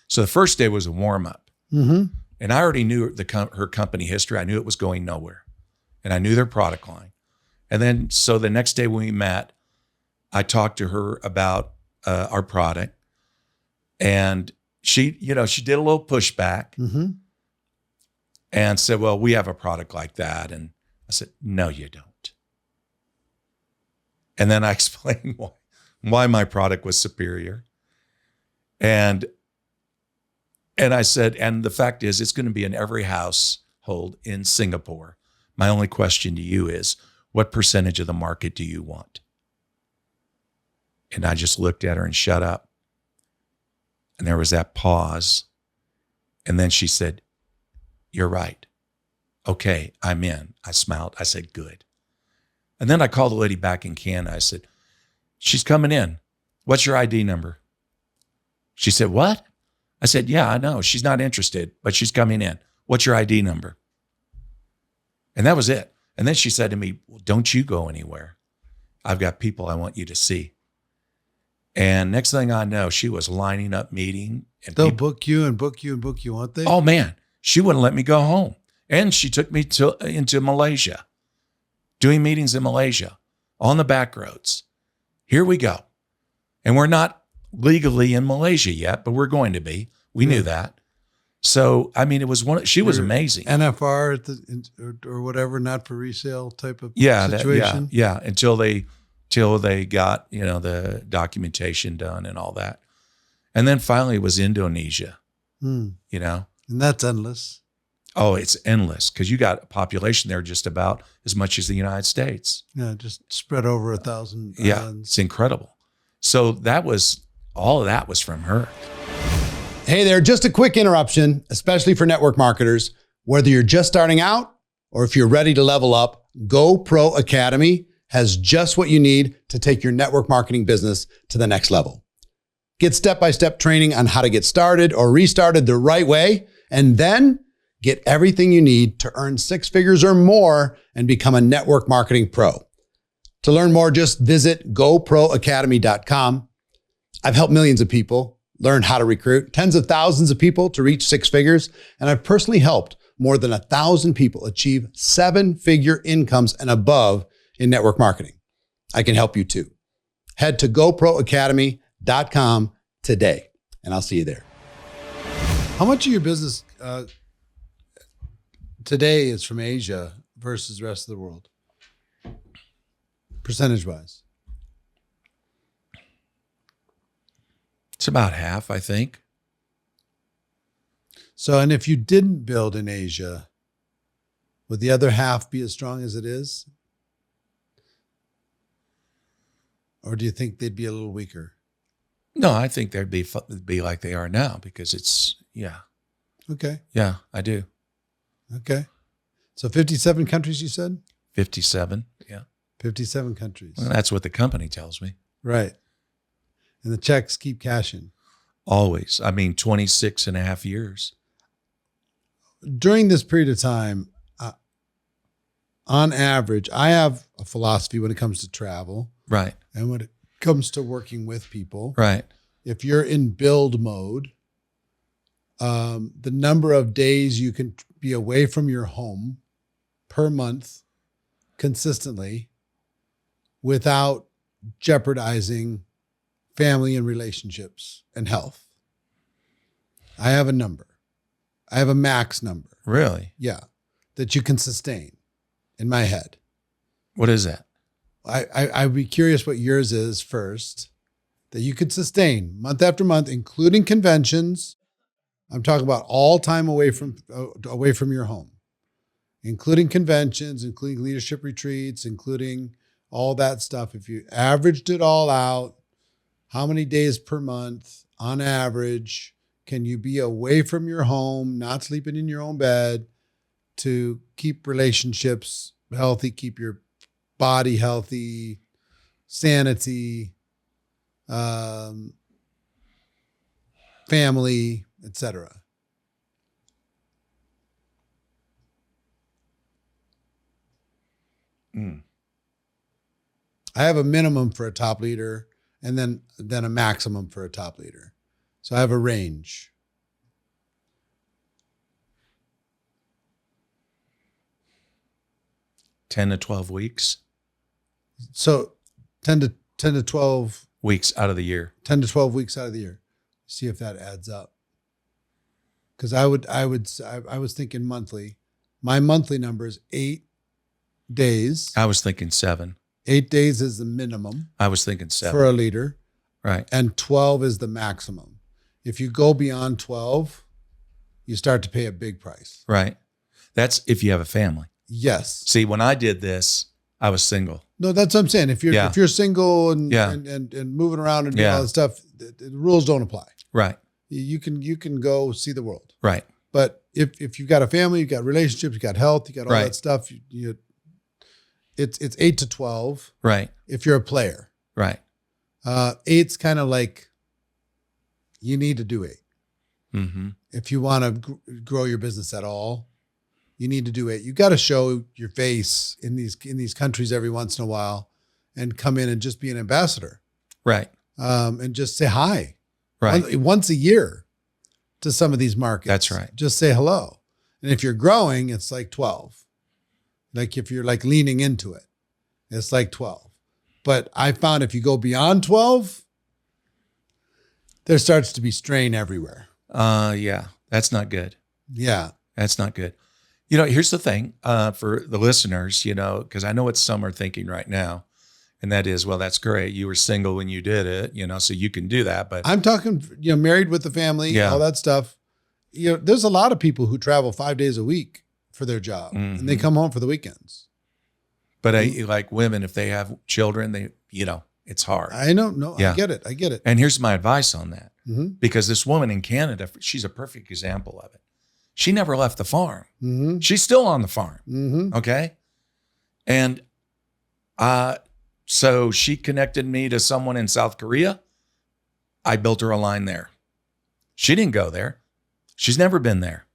So the first day was a warm up. Mm-hmm. And I already knew her company history. I knew it was going nowhere. And I knew their product line. And then, so the next day when we met, I talked to her about our product. And she did a little pushback. Mm-hmm. And said, well, we have a product like that. And I said, no, you don't. And then I explained why my product was superior. And I said, and the fact is, it's going to be in every household in Singapore. My only question to you is, what percentage of the market do you want? And I just looked at her and shut up. And there was that pause. And then she said, you're right. Okay, I'm in. I smiled. I said, good. And then I called the lady back in Canada. I said, she's coming in. What's your ID number? She said, what? I said, yeah, I know. She's not interested, but she's coming in. What's your ID number? And that was it. And then she said to me, well, don't you go anywhere. I've got people I want you to see. And next thing I know, she was lining up meeting. And they'll book you and book you and book you, won't they? Oh, man. She wouldn't let me go home. And she took me into Malaysia, doing meetings in Malaysia on the back roads. Here we go. And we're not legally in Malaysia yet, but we're going to be. We knew that. So, I mean, it was she was amazing. NFR or whatever, not for resale type of situation. Until they got, the documentation done and all that. And then finally it was Indonesia, And that's endless. Oh, it's endless because you got a population there just about as much as the United States. Yeah, just spread over 1,000 islands. Yeah, it's incredible. So all of that was from her. Hey there, just a quick interruption, especially for network marketers. Whether you're just starting out or if you're ready to level up, GoPro Academy has just what you need to take your network marketing business to the next level. Get step-by-step training on how to get started or restarted the right way, and then get everything you need to earn 6 figures or more and become a network marketing pro. To learn more, just visit goproacademy.com. I've helped millions of people learn how to recruit, tens of thousands of people to reach 6 figures, and I've personally helped more than 1,000 people achieve 7-figure incomes and above in network marketing. I can help you too. Head to goproacademy.com today, and I'll see you there. How much of your business today is from Asia versus the rest of the world? Percentage-wise. It's about half, I think. So, and if you didn't build in Asia, would the other half be as strong as it is? Or do you think they'd be a little weaker? No, I think they'd be like they are now because Okay. Yeah, I do. Okay. So 57 countries, you said? 57, yeah. 57 countries. Well, that's what the company tells me. Right. And the checks keep cashing. Always. I mean, 26 and a half years. During this period of time, on average, I have a philosophy when it comes to travel. Right. And when it comes to working with people. Right. If you're in build mode, the number of days you can be away from your home per month consistently without jeopardizing family and relationships and health? I have a number. I have a max number. Really? Yeah. That you can sustain in my head. What is that? I'd be curious what yours is first, that you could sustain month after month, including conventions. I'm talking about all time away from your home, including conventions, including leadership retreats, including all that stuff. If you averaged it all out, how many days per month on average can you be away from your home, not sleeping in your own bed, to keep relationships healthy, keep your body healthy, sanity, family, etc.? I have a minimum for a top leader and then a maximum for a top leader. So I have a range. $10 to 12 weeks. So 10 to 12 weeks out of the year. 10 to 12 weeks out of the year. See if that adds up. Because I was thinking monthly. My monthly number is 8 days. I was thinking 7. 8 days is the minimum. I was thinking 7 for a leader. Right. And 12 is the maximum. If you go beyond 12, you start to pay a big price. Right. That's if you have a family. Yes. See, when I did this, I was single. No, that's what I'm saying. If you're single and moving around and doing all that stuff, the rules don't apply. Right. You can go see the world. Right. But if you've got a family, you've got relationships, you've got health, you got all that stuff, it's 8 to 12. Right. If you're a player. Right. 8's kind of like you need to do 8. Mm-hmm. If you want to grow your business at all, you need to do 8. You got to show your face in these countries every once in a while, and come in and just be an ambassador. Right. And just say hi. Right. Once a year to some of these markets. That's right. Just say hello. And if you're growing, it's like 12. Like if you're like leaning into it, it's like 12. But I found if you go beyond 12, there starts to be strain everywhere. Yeah, that's not good. Yeah. That's not good. Here's the thing for the listeners, because I know what some are thinking right now. And that is, well, that's great. You were single when you did it, so you can do that. But I'm talking, married with the family, all that stuff. There's a lot of people who travel 5 days a week for their job, and they come home for the weekends. But like women, if they have children, it's hard. I know. No, yeah. I get it. And here's my advice on that. Mm-hmm. Because this woman in Canada, she's a perfect example of it. She never left the farm. Mm-hmm. She's still on the farm. Mm-hmm. Okay. And so she connected me to someone in South Korea. I built her a line there. She didn't go there. She's never been there.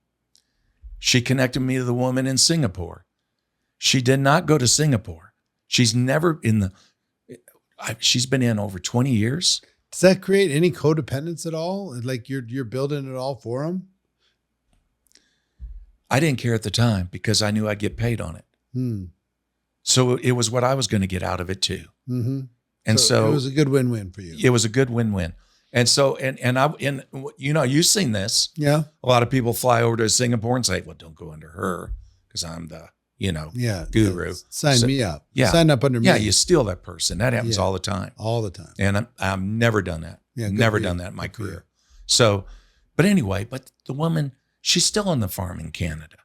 She connected me to the woman in Singapore. She did not go to Singapore. She's never she's been in over 20 years. Does that create any codependence at all? Like you're building it all for them? I didn't care at the time because I knew I'd get paid on it. So it was what I was going to get out of it too. Mm-hmm. And so it was a good win-win for you. It was a good win-win. And so, you've seen this. Yeah. A lot of people fly over to Singapore and say, well, don't go under her because I'm the, guru. Sign me up. Yeah. Sign up under me. Yeah. You steal that person. That happens all the time. All the time. And I've never done that. Yeah, never done that in my career. So, but anyway, the woman, she's still on the farm in Canada.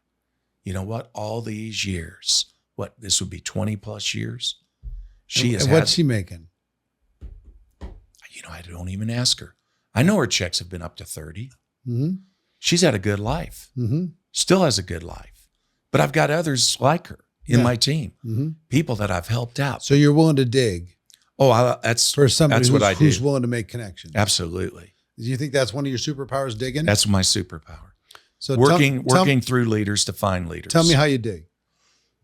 You know what? All these years, this would be 20 plus years. What's she making? I don't even ask her. I know her checks have been up to 30. Mm-hmm. She's had a good life. Mm-hmm. Still has a good life. But I've got others like her in my team, people that I've helped out. So you're willing to dig. Oh, that's for somebody who's do. willing to make connections. Absolutely. Do you think that's one of your superpowers, digging? That's my superpower. So working through leaders to find leaders. Tell me how you dig.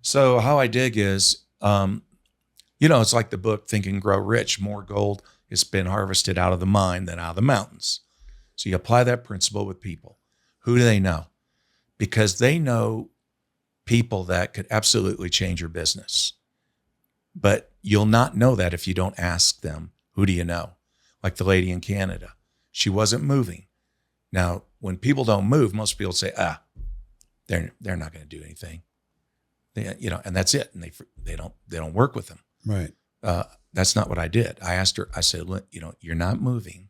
So how I dig is, it's like the book Think and Grow Rich. More gold has been harvested out of the mine than out of the mountains. So you apply that principle with people. Who do they know? Because they know people that could absolutely change your business. But you'll not know that if you don't ask them, who do you know? Like the lady in Canada, she wasn't moving. Now, when people don't move, most people say, they're not going to do anything. And that's it. And they don't work with them. Right. That's not what I did. I asked her, I said, you're not moving.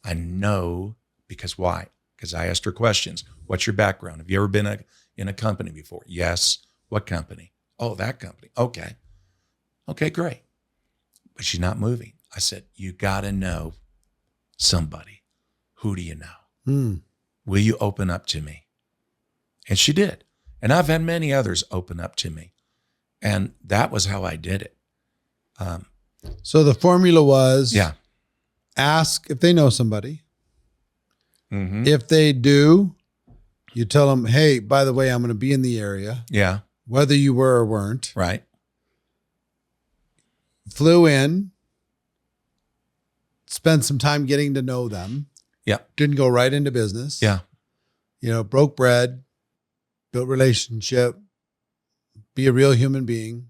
I know, because why? Because I asked her questions. What's your background? Have you ever been in a company before? Yes. What company? Oh, that company. Okay. Okay, great. But she's not moving. I said, you got to know somebody. Who do you know? Will you open up to me? And she did. And I've had many others open up to me. And that was how I did it. So the formula was, Yeah. ask if they know somebody. Mm-hmm. If they do, you tell them, hey, by the way, I'm going to be in the area. Yeah. Whether you were or weren't. Right. Flew in, spent some time getting to know them. Yeah. Didn't go right into business. Yeah. Broke bread, built relationship, be a real human being.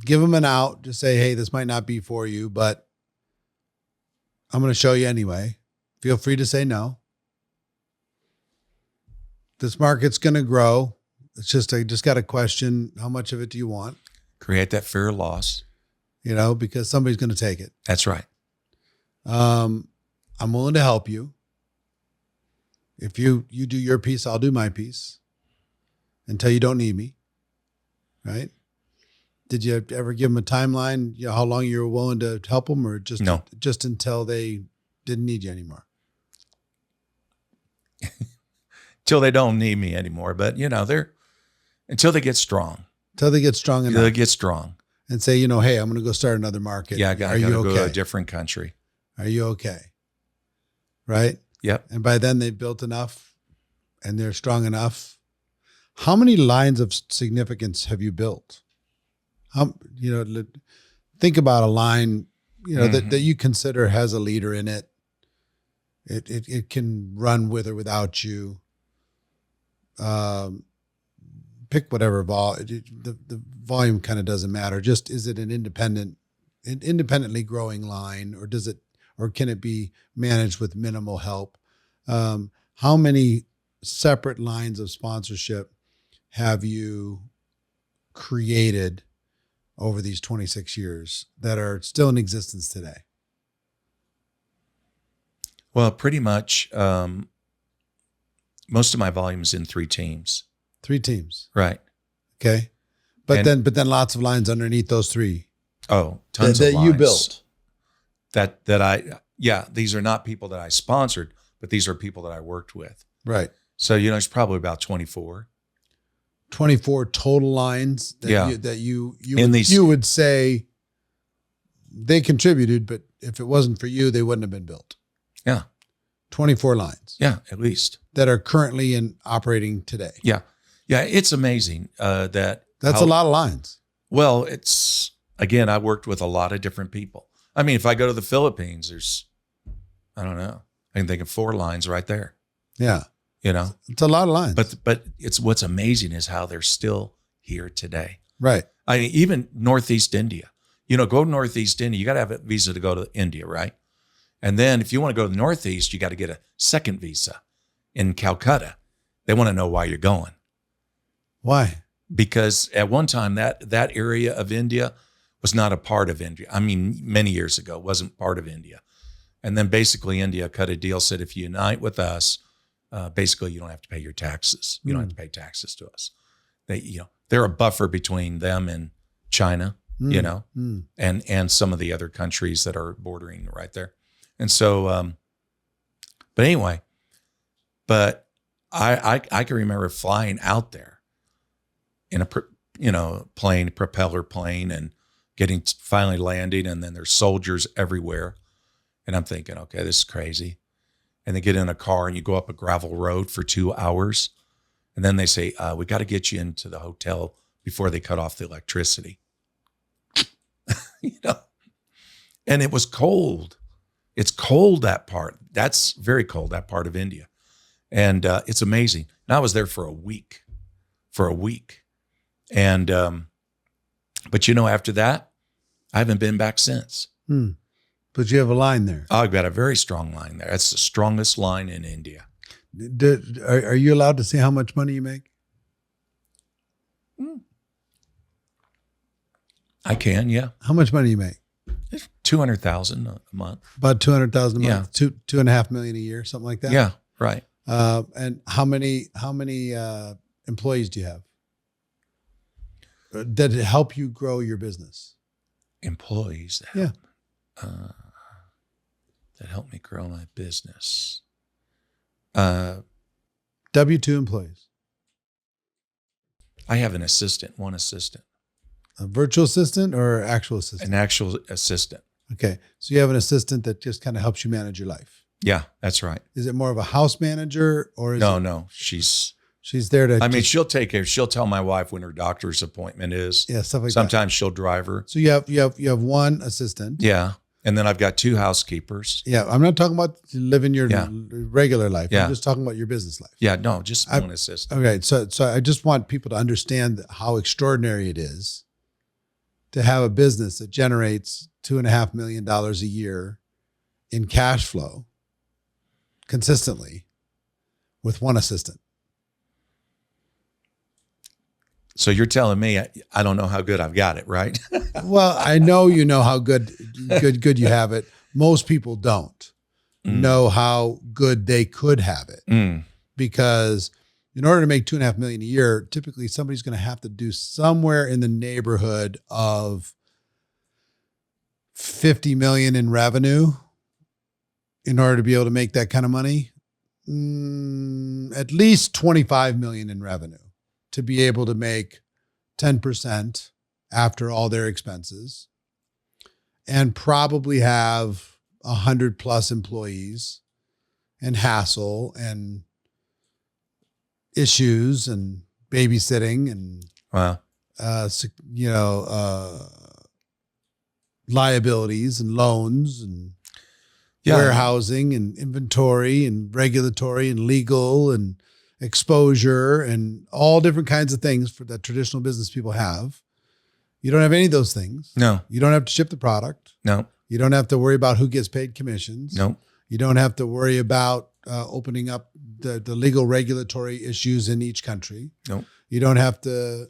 Give them an out. Just say, hey, this might not be for you, but I'm going to show you anyway. Feel free to say no. This market's going to grow. It's just, I just got a question. How much of it do you want? Create that fear of loss. Because somebody's going to take it. That's right. I'm willing to help you. If you do your piece, I'll do my piece until you don't need me. Right? Did you ever give them a timeline? How long you were willing to help them, or just until they didn't need you anymore? Till they don't need me anymore. But until they get strong. Until they get strong enough. Until they get strong. And say, hey, I'm going to go start another market. Yeah, I got to go to a different country. Are you okay? Right? Yep. And by then they've built enough and they're strong enough. How many lines of significance have you built? Think about a line, that you consider has a leader in it. It can run with or without you. Pick whatever the volume kind of doesn't matter. Just, is it an independently growing line, or can it be managed with minimal help? How many separate lines of sponsorship have you created over these 26 years that are still in existence today? Well, pretty much most of my volume is in 3 teams. 3 teams. Right. Okay. But then lots of lines underneath those 3. Oh, tons of lines. That you built. These are not people that I sponsored, but these are people that I worked with. Right. So, it's probably about 24. 24 total lines that you would say they contributed, but if it wasn't for you, they wouldn't have been built. Yeah. 24 lines. Yeah, at least. That are currently operating today. Yeah. Yeah, it's amazing that's a lot of lines. Well, again, I worked with a lot of different people. I mean, if I go to the Philippines, there's, I don't know, I can think of 4 lines right there. Yeah. It's a lot of lines. But it's what's amazing is how they're still here today. Right. I mean, even Northeast India. Go to Northeast India, you got to have a visa to go to India, right? And then if you want to go to the Northeast, you got to get a second visa in Calcutta. They want to know why you're going. Why? Because at one time that area of India was not a part of India. I mean, many years ago, wasn't part of India. And then basically India cut a deal, said, if you unite with us, basically you don't have to pay your taxes. You don't have to pay taxes to us. They're a buffer between them and China, and some of the other countries that are bordering right there. And so, but anyway, I can remember flying out there in a propeller plane, and finally landing, and then there's soldiers everywhere. And I'm thinking, okay, this is crazy. And they get in a car and you go up a gravel road for 2 hours. And then they say, we got to get you into the hotel before they cut off the electricity. And it was cold. It's cold, that part. That's very cold, that part of India. And it's amazing. And I was there for a week. And, but after that, I haven't been back since. But you have a line there. I've got a very strong line there. That's the strongest line in India. Are you allowed to say how much money you make? I can, yeah. How much money you make? $200,000 a month. About $200,000 a month. Yeah. $2.5 million a year, something like that. Yeah, right. And how many employees do you have that help you grow your business? Employees that help me grow my business. W-2 employees. I have one assistant. A virtual assistant or actual assistant? An actual assistant. Okay. So you have an assistant that just kind of helps you manage your life. Yeah, that's right. Is it more of a house manager or is No. She's there to she'll take care. She'll tell my wife when her doctor's appointment is. Yeah, stuff like that. Sometimes she'll drive her. So you have one assistant. Yeah. And then I've got 2 housekeepers. Yeah. I'm not talking about living your regular life. Yeah. I'm just talking about your business life. Yeah, no, just one assistant. Okay. So I just want people to understand how extraordinary it is to have a business that generates $2.5 million a year in cash flow consistently with one assistant. So you're telling me I don't know how good I've got it, right? Well, I know you know how good you have it. Most people don't know how good they could have it because in order to make $2.5 million a year, typically somebody's going to have to do somewhere in the neighborhood of 50 million in revenue in order to be able to make that kind of money. At least 25 million in revenue to be able to make 10% after all their expenses and probably have 100 plus employees and hassle and issues and babysitting and Wow. Liabilities and loans and warehousing and inventory and regulatory and legal and exposure and all different kinds of things for that traditional business people have. You don't have any of those things. No. You don't have to ship the product. No. You don't have to worry about who gets paid commissions. No. You don't have to worry about opening up the legal regulatory issues in each country. No. You don't have to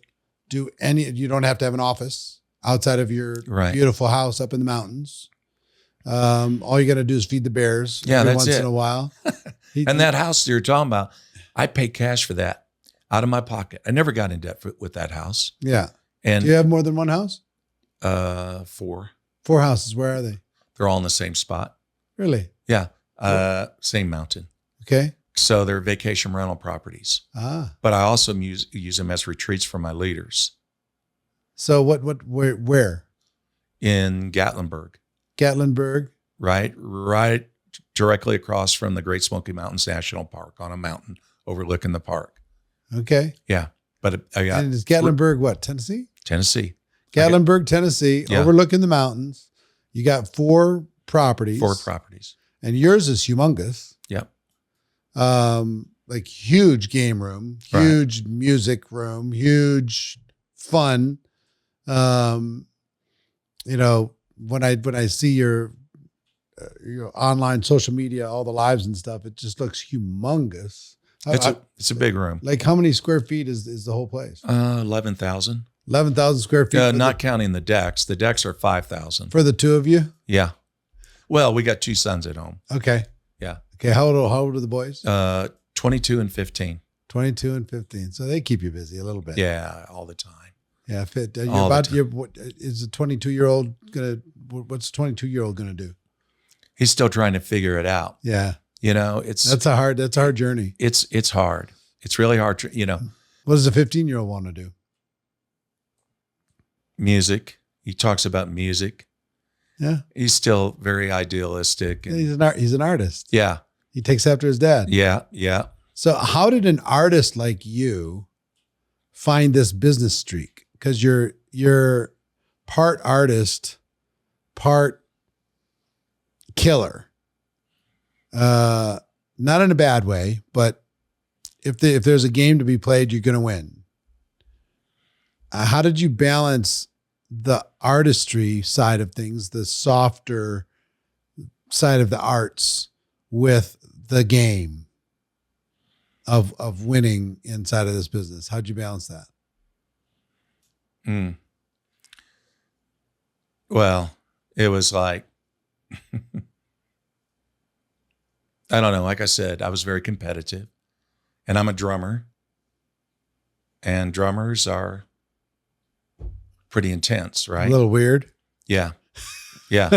you don't have to have an office outside of your beautiful house up in the mountains. All you got to do is feed the bears every once in a while. And that house you're talking about, I pay cash for that out of my pocket. I never got in debt with that house. Yeah. And do you have more than one house? 4. 4 houses. Where are they? They're all in the same spot. Really? Yeah. Same mountain. Okay. So they're vacation rental properties. But I also use them as retreats for my leaders. So where? In Gatlinburg. Gatlinburg. Right directly across from the Great Smoky Mountains National Park on a mountain overlooking the park. Okay. Yeah. But and is Gatlinburg what? Tennessee? Tennessee. Gatlinburg, Tennessee, overlooking the mountains. You got 4 properties. 4 properties. And yours is humongous. Yep. Like huge game room, huge music room, huge fun. When I see your online social media, all the lives and stuff, it just looks humongous. It's a big room. Like how many square feet is the whole place? 11,000. 11,000 square feet. Not counting the decks. The decks are 5,000. For the 2 of you? Yeah. Well, we got 2 sons at home. Okay. Yeah. Okay. How old are the boys? 22 and 15. 22 and 15. So they keep you busy a little bit. Yeah, all the time. Yeah. Is a 22-year-old what's a 22-year-old going to do? He's still trying to figure it out. Yeah. That's a hard journey. It's hard. It's really hard to, What does a 15-year-old want to do? Music. He talks about music. Yeah. He's still very idealistic. And, he's an artist. Yeah. He takes after his dad. Yeah. Yeah. So how did an artist like you find this business streak? Because you're part artist, part killer. Not in a bad way, but if there's a game to be played, you're going to win. How did you balance the artistry side of things, the softer side of the arts, with the game of winning inside of this business? How'd you balance that? Well, it was like, I don't know. Like I said, I was very competitive, and I'm a drummer, and drummers are pretty intense, right? A little weird. Yeah. Yeah.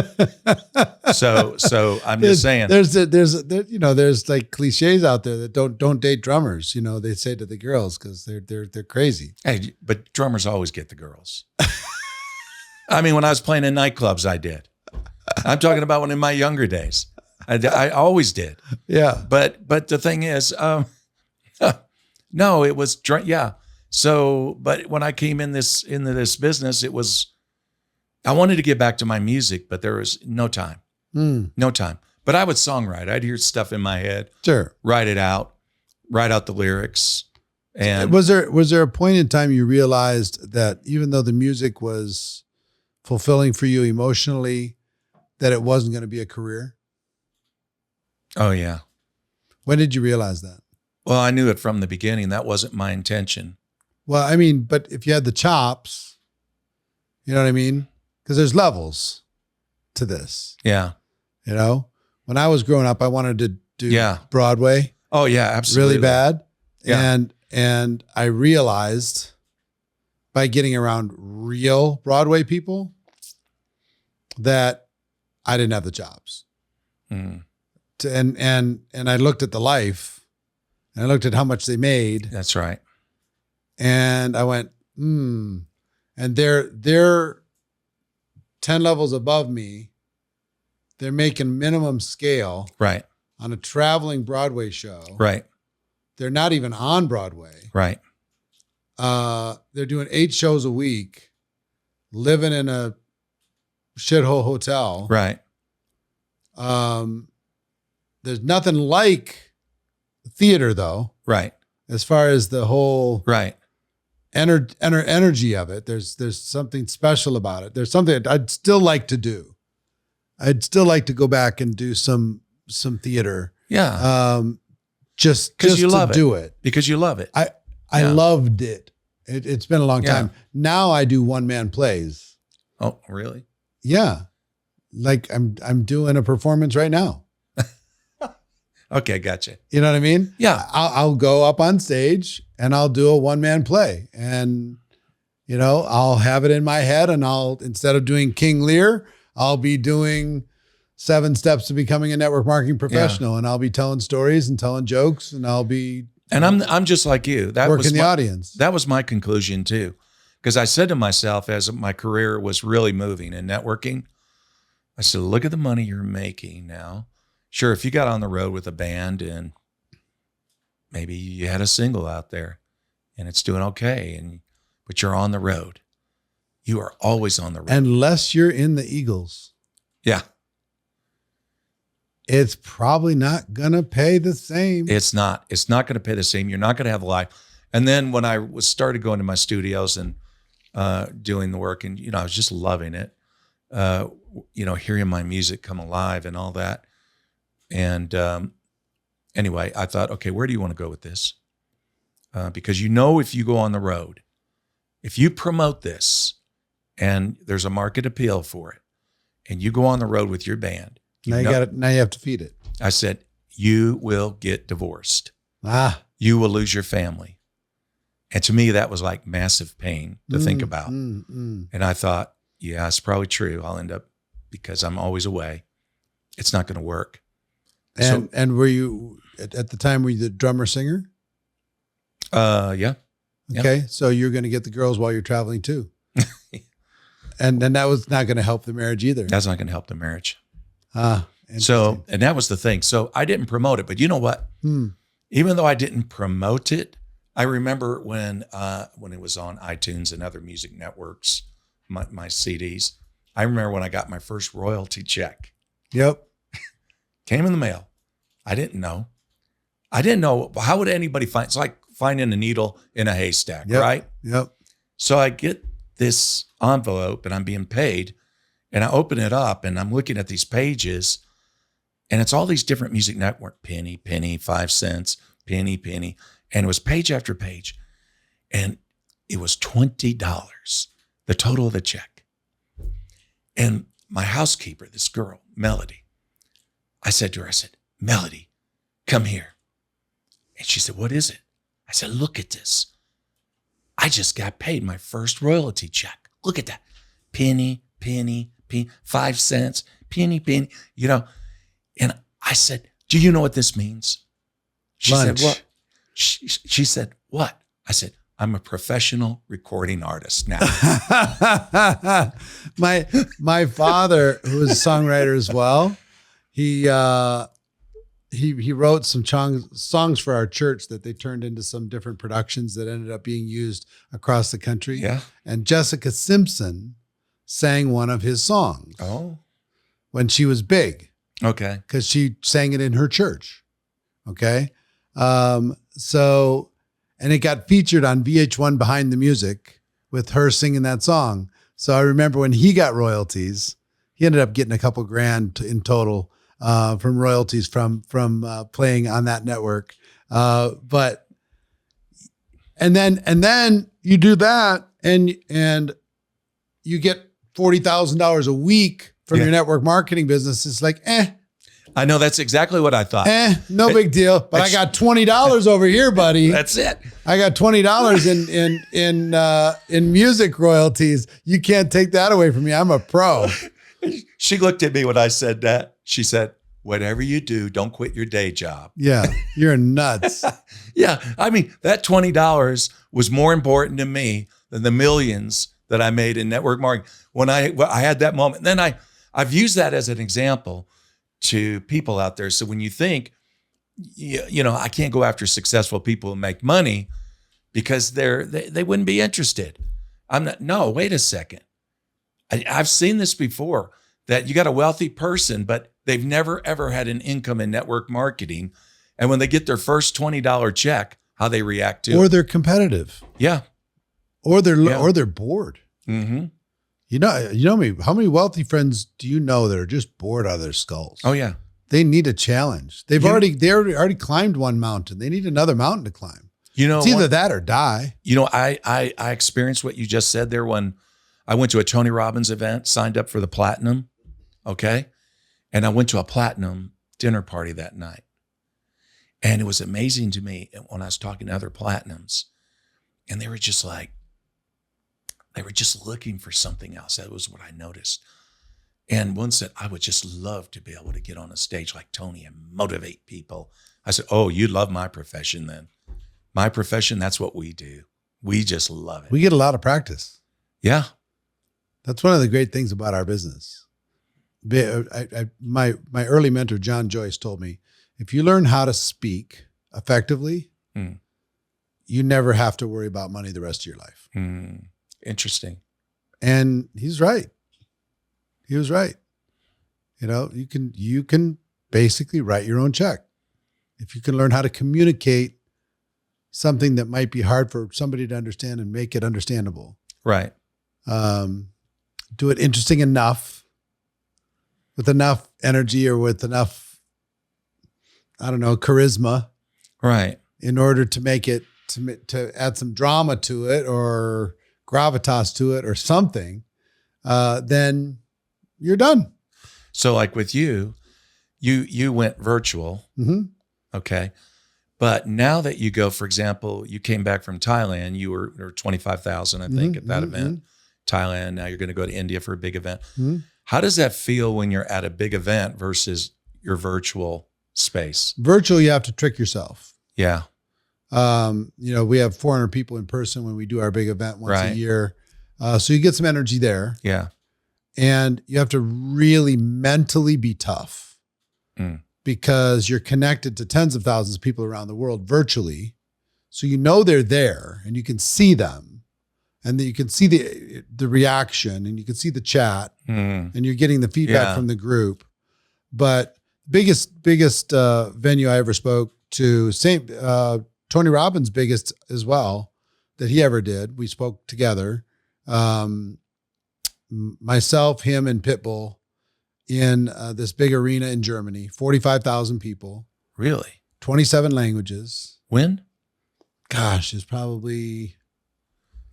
So I'm just saying, there's like cliches out there that don't date drummers. They say to the girls because they're crazy. hey, but drummers always get the girls. I mean, when I was playing in nightclubs, I did. I'm talking about when in my younger days, I always did. Yeah. But the thing is, no, it was, yeah. So, but when I came into this business, it was, I wanted to get back to my music, but there was no time, no time. But I would songwrite. I'd hear stuff in my head, Sure. write out the lyrics. And was there a point in time you realized that even though the music was fulfilling for you emotionally, that it wasn't going to be a career? oh yeah. When did you realize that? Well, I knew it from the beginning. That wasn't my intention. Well, I mean, but if you had the chops, you know what I mean? Because there's levels to this. Yeah. When I was growing up, I wanted to do Broadway Oh yeah, absolutely. really bad. Yeah. And I realized by getting around real Broadway people that I didn't have the chops. Mm. And I looked at the life, and I looked at how much they made, That's right. and I went, and they're 10 levels above me. They're making minimum scale Right. on a traveling Broadway show. Right. They're not even on Broadway. Right. They're doing 8 shows a week, living in a shithole hotel. Right. There's nothing like theater, though, Right. as far as the whole Right. energy of it. There's something special about it. There's something I'd still like to do. I'd still like to go back and do some theater. Yeah. Just you to love it. do it. Because you love it. I Yeah. loved it. It's been a long time. Now I do one-man plays. Oh, really? Yeah. Like I'm doing a performance right now. Okay, gotcha. You know what I mean? Yeah. I'll go up on stage and I'll do a one-man play, and I'll have it in my head, and instead of doing King Lear, I'll be doing 7 steps to becoming a network marketing professional, and I'll be telling stories and telling jokes, and I'll be And I'm just like you. That working was the audience. That was my conclusion too. Because I said to myself, as my career was really moving in networking, I said, look at the money you're making now. Sure, if you got on the road with a band and maybe you had a single out there and it's doing okay, but you're on the road. You are always on the road. Unless you're in the Eagles, yeah. it's probably not going to pay the same. It's not going to pay the same. You're not going to have life. And then when I started going to my studios and doing the work, and I was just loving it. Hearing my music come alive and all that. And anyway, I thought, okay, where do you want to go with this? Because if you go on the road, if you promote this, and there's a market appeal for it, and you go on the road with your band, now you have to feed it. I said, you will get divorced. You will lose your family. And to me, that was like massive pain to think about. And I thought, yeah, it's probably true. I'll end up, because I'm always away, it's not going to work. And were you, at the time, were you the drummer singer? Yeah. Okay. So you're going to get the girls while you're traveling too. And that was not going to help the marriage either. That's not going to help the marriage. So, and that was the thing. So I didn't promote it, but you know what? Even though I didn't promote it, I remember when it was on iTunes and other music networks, my CDs, I remember when I got my first royalty check. Yep. Came in the mail. I didn't know. I didn't know, how would anybody find, it's like finding a needle in a haystack, Yep. right? Yep. So I get this envelope and I'm being paid, and I open it up and I'm looking at these pages, and it's all these different music network, penny, 5 cents, penny. And it was page after page. And it was $20, the total of the check. And my housekeeper, this girl, Melody, I said to her, Melody, come here. And she said, what is it? I said, look at this. I just got paid my first royalty check. Look at that. Penny, 5 cents, penny, And I said, do you know what this means? She Lunch. said, what? She said, what? I said, I'm a professional recording artist now. My father, who was a songwriter as well, he wrote some songs for our church that they turned into some different productions that ended up being used across the country. Yeah. And Jessica Simpson sang one of his songs. Oh. When she was big. Okay. Because she sang it in her church. Okay. And it got featured on VH1 Behind the Music with her singing that song. So I remember when he got royalties, he ended up getting a couple grand in total from royalties from playing on that network. And then you do that and you get $40,000 a week from your network marketing business. It's like, I know, that's exactly what I thought. No big deal. But I got $20 over here, buddy. That's it. I got $20 in music royalties. You can't take that away from me. I'm a pro. She looked at me when I said that. She said, whatever you do, don't quit your day job. Yeah, you're nuts. Yeah, I mean, that $20 was more important to me than the millions that I made in network marketing. When I had that moment, then I've used that as an example to people out there. So when you think, I can't go after successful people who make money because they wouldn't be interested. I'm not. No, wait a second. I've seen this before, that you got a wealthy person, but they've never ever had an income in network marketing, and when they get their first $20 check, how they react to it. Or they're competitive. Yeah. Or they're bored. Mm-hmm. You know me. How many wealthy friends do you know that are just bored out of their skulls? Oh yeah. They need a challenge. They already climbed one mountain. They need another mountain to climb. It's either that or die. I experienced what you just said there when I went to a Tony Robbins event, signed up for the platinum. Okay. And I went to a platinum dinner party that night. And it was amazing to me when I was talking to other platinums, and they were just looking for something else. That was what I noticed. And one said, I would just love to be able to get on a stage like Tony and motivate people. I said, oh, you love my profession then. My profession, that's what we do. We just love it. We get a lot of practice. Yeah. That's one of the great things about our business. My early mentor, John Joyce, told me, if you learn how to speak effectively, you never have to worry about money the rest of your life. Interesting. And he's right. He was right. You can basically write your own check. If you can learn how to communicate something that might be hard for somebody to understand and make it understandable. Right. Do it interesting enough, with enough energy or with enough, charisma. Right. In order to make it, to add some drama to it or gravitas to it or something, then you're done. So like with you went virtual. Mm-hmm. Okay. But now that you go, for example, you came back from Thailand, you were 25,000, I think, at that event. Thailand. Now you're going to go to India for a big event. How does that feel when you're at a big event versus your virtual space? Virtual, you have to trick yourself. Yeah. We have 400 people in person when we do our big event once a year. So you get some energy there. Yeah. And you have to really mentally be tough because you're connected to tens of thousands of people around the world virtually. So they're there and you can see them. And then you can see the reaction and you can see the chat and you're getting the feedback from the group. But biggest venue I ever spoke to Tony Robbins' biggest as well that he ever did. We spoke together, myself, him, and Pitbull in this big arena in Germany, 45,000 people. Really? 27 languages. When? Gosh, it's probably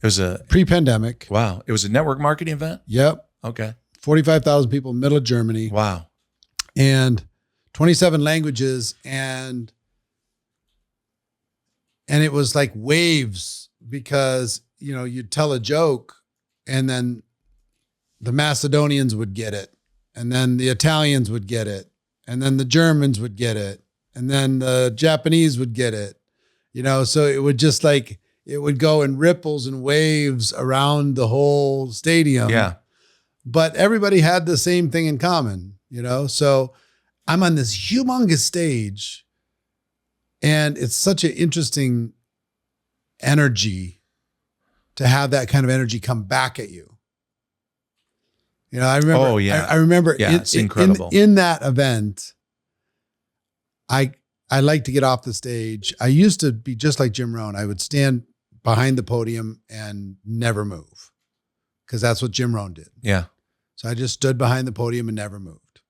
It was a pre-pandemic. wow. It was a network marketing event. Yep. Okay. 45,000 people, middle of Germany. Wow. And 27 languages, and it was like waves because, you know, you'd tell a joke and then the Macedonians would get it, and then the Italians would get it, and then the Germans would get it, and then the Japanese would get it, you know, so it would just like, it would go in ripples and waves around the whole stadium. Yeah. But everybody had the same thing in common, you know? So I'm on this humongous stage, and it's such an interesting energy to have that kind of energy come back at you. You know, I remember, Oh, yeah. I remember it's incredible. In that event, I like to get off the stage. I used to be just like Jim Rohn. I would stand behind the podium and never move because that's what Jim Rohn did. Yeah. So I just stood behind the podium and never moved.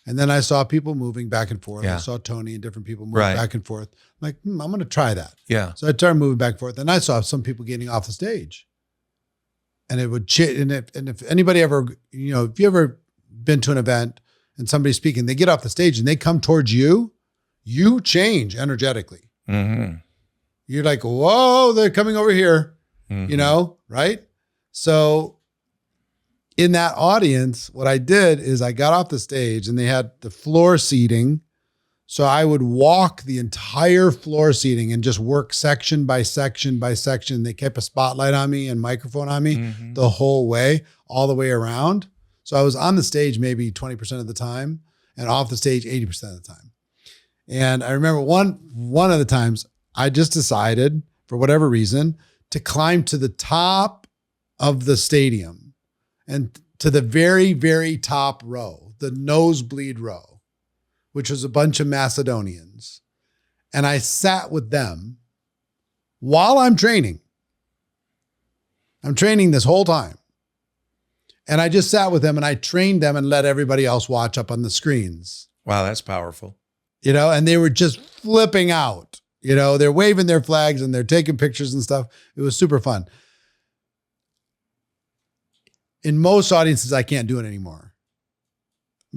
And then I saw people moving back and forth. Yeah. I saw Tony and different people moving Right. back and forth. I'm like, I'm going to try that. Yeah. So I started moving back and forth, and I saw some people getting off the stage. And it would and if anybody ever, you know, if you ever been to an event and somebody's speaking, they get off the stage and they come towards you, you change energetically. Mm-hmm. You're like, whoa, they're coming over here, Mm-hmm. you know, right? So in that audience, what I did is I got off the stage and they had the floor seating. So I would walk the entire floor seating and just work section by section by section. They kept a spotlight on me and microphone on me Mhm. the whole way, all the way around. So I was on the stage maybe 20% of the time and off the stage 80% of the time. And I remember one of the times I just decided, for whatever reason, to climb to the top of the stadium and to the very, very top row, the nosebleed row, which was a bunch of Macedonians. And I sat with them while I'm training. I'm training this whole time. And I just sat with them and I trained them and let everybody else watch up on the screens, Wow, that's powerful. you know, and they were just flipping out. You know, they're waving their flags and they're taking pictures and stuff. It was super fun. In most audiences, I can't do it anymore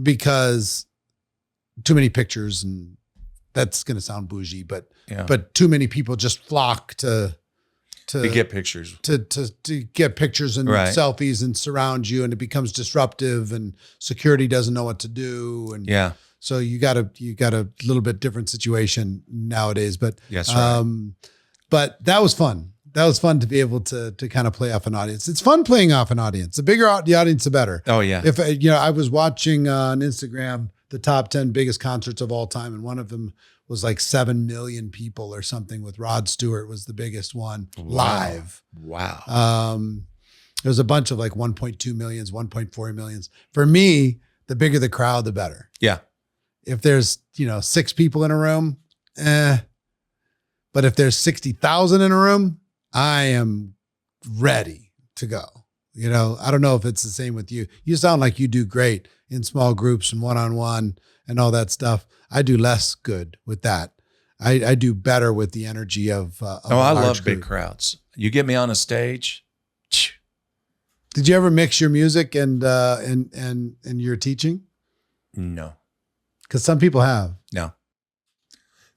because too many pictures, and that's going to sound bougie, but Yeah. too many people just flock to get pictures. to get pictures and Right. selfies and surround you, and it becomes disruptive, and security doesn't know what to do, and Yeah. so you got a little bit different situation nowadays. But Yes. Right. but that was fun. That was fun to be able to kind of play off an audience. It's fun playing off an audience. The bigger the audience, the better. Oh yeah. If you know, I was watching on Instagram the top 10 biggest concerts of all time, and one of them was like 7 million people or something, with Rod Stewart was the biggest one live. Wow. There was a bunch of like 1.2 millions, 1.4 millions. For me, the bigger the crowd, the better. Yeah. If there's, you know, 6 people in a room, but if there's 60,000 in a room, I am ready to go. You know, I don't know if it's the same with you. You sound like you do great in small groups and one-on-one and all that stuff. I do less good with that. I do better with the energy of Oh, a I large love big group. crowds. You get me on a stage. Did you ever mix your music and your teaching? No. Because some people have. No.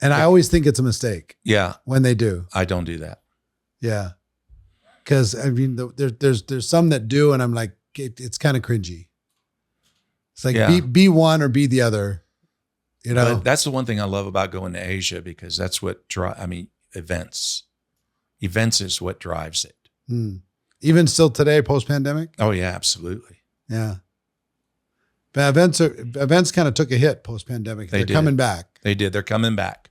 And I always think it's a mistake Yeah. when they do. I don't do that. Yeah. Because I mean, there's some that do, and I'm like, it's kind of cringy. It's like Yeah. be one or be the other, you know. But that's the one thing I love about going to Asia, because that's what events. Events is what drives it. Even still today, post pandemic. Oh yeah, absolutely. Yeah. But events kind of took a hit post pandemic. They're did. coming back. They did. They're coming back.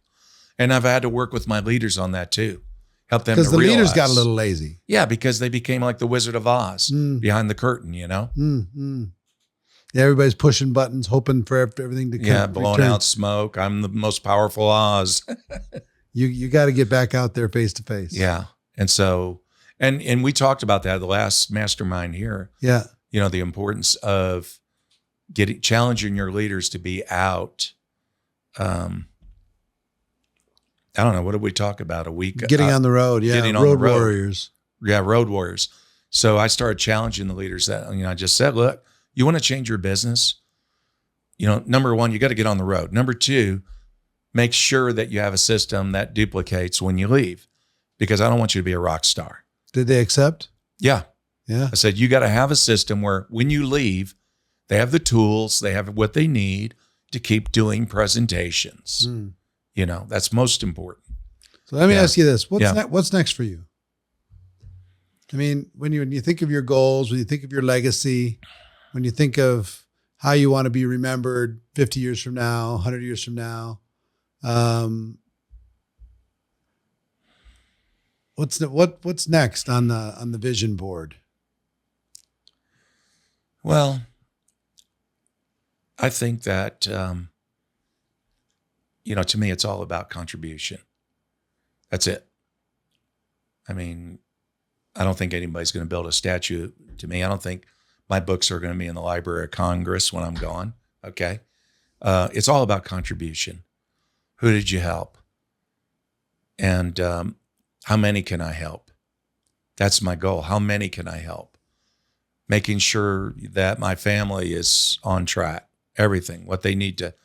And I've had to work with my leaders on that too. Help them to Because the leaders got a realize. little lazy. Yeah, because they became like the Wizard of Oz behind the curtain, you know? Yeah, everybody's pushing buttons, hoping for everything to blowing return. out smoke. I'm the most powerful Oz. You got to get back out there face to face. Yeah. And so, and we talked about that the last mastermind here. Yeah. You know, the importance of challenging your leaders to be out. I don't know. What did we talk about a week? Getting on the road. Yeah. Getting on road the road. warriors. Yeah. Road warriors. So I started challenging the leaders that, I just said, look, you want to change your business? Number one, you got to get on the road. Number two, make sure that you have a system that duplicates when you leave, because I don't want you to be a rock star. Did they accept? Yeah. Yeah. I said, you got to have a system where when you leave, they have the tools, they have what they need to keep doing presentations. That's most important. So let me ask you this. What's next for you? I mean, when you think of your goals, when you think of your legacy, when you think of how you want to be remembered 50 years from now, 100 years from now, what's next on the vision board? Well, I think that, to me, it's all about contribution. That's it. I mean, I don't think anybody's going to build a statue to me. I don't think my books are going to be in the Library of Congress when I'm gone. Okay. It's all about contribution. Who did you help? And how many can I help? That's my goal. How many can I help? Making sure that my family is on track, everything, what they need to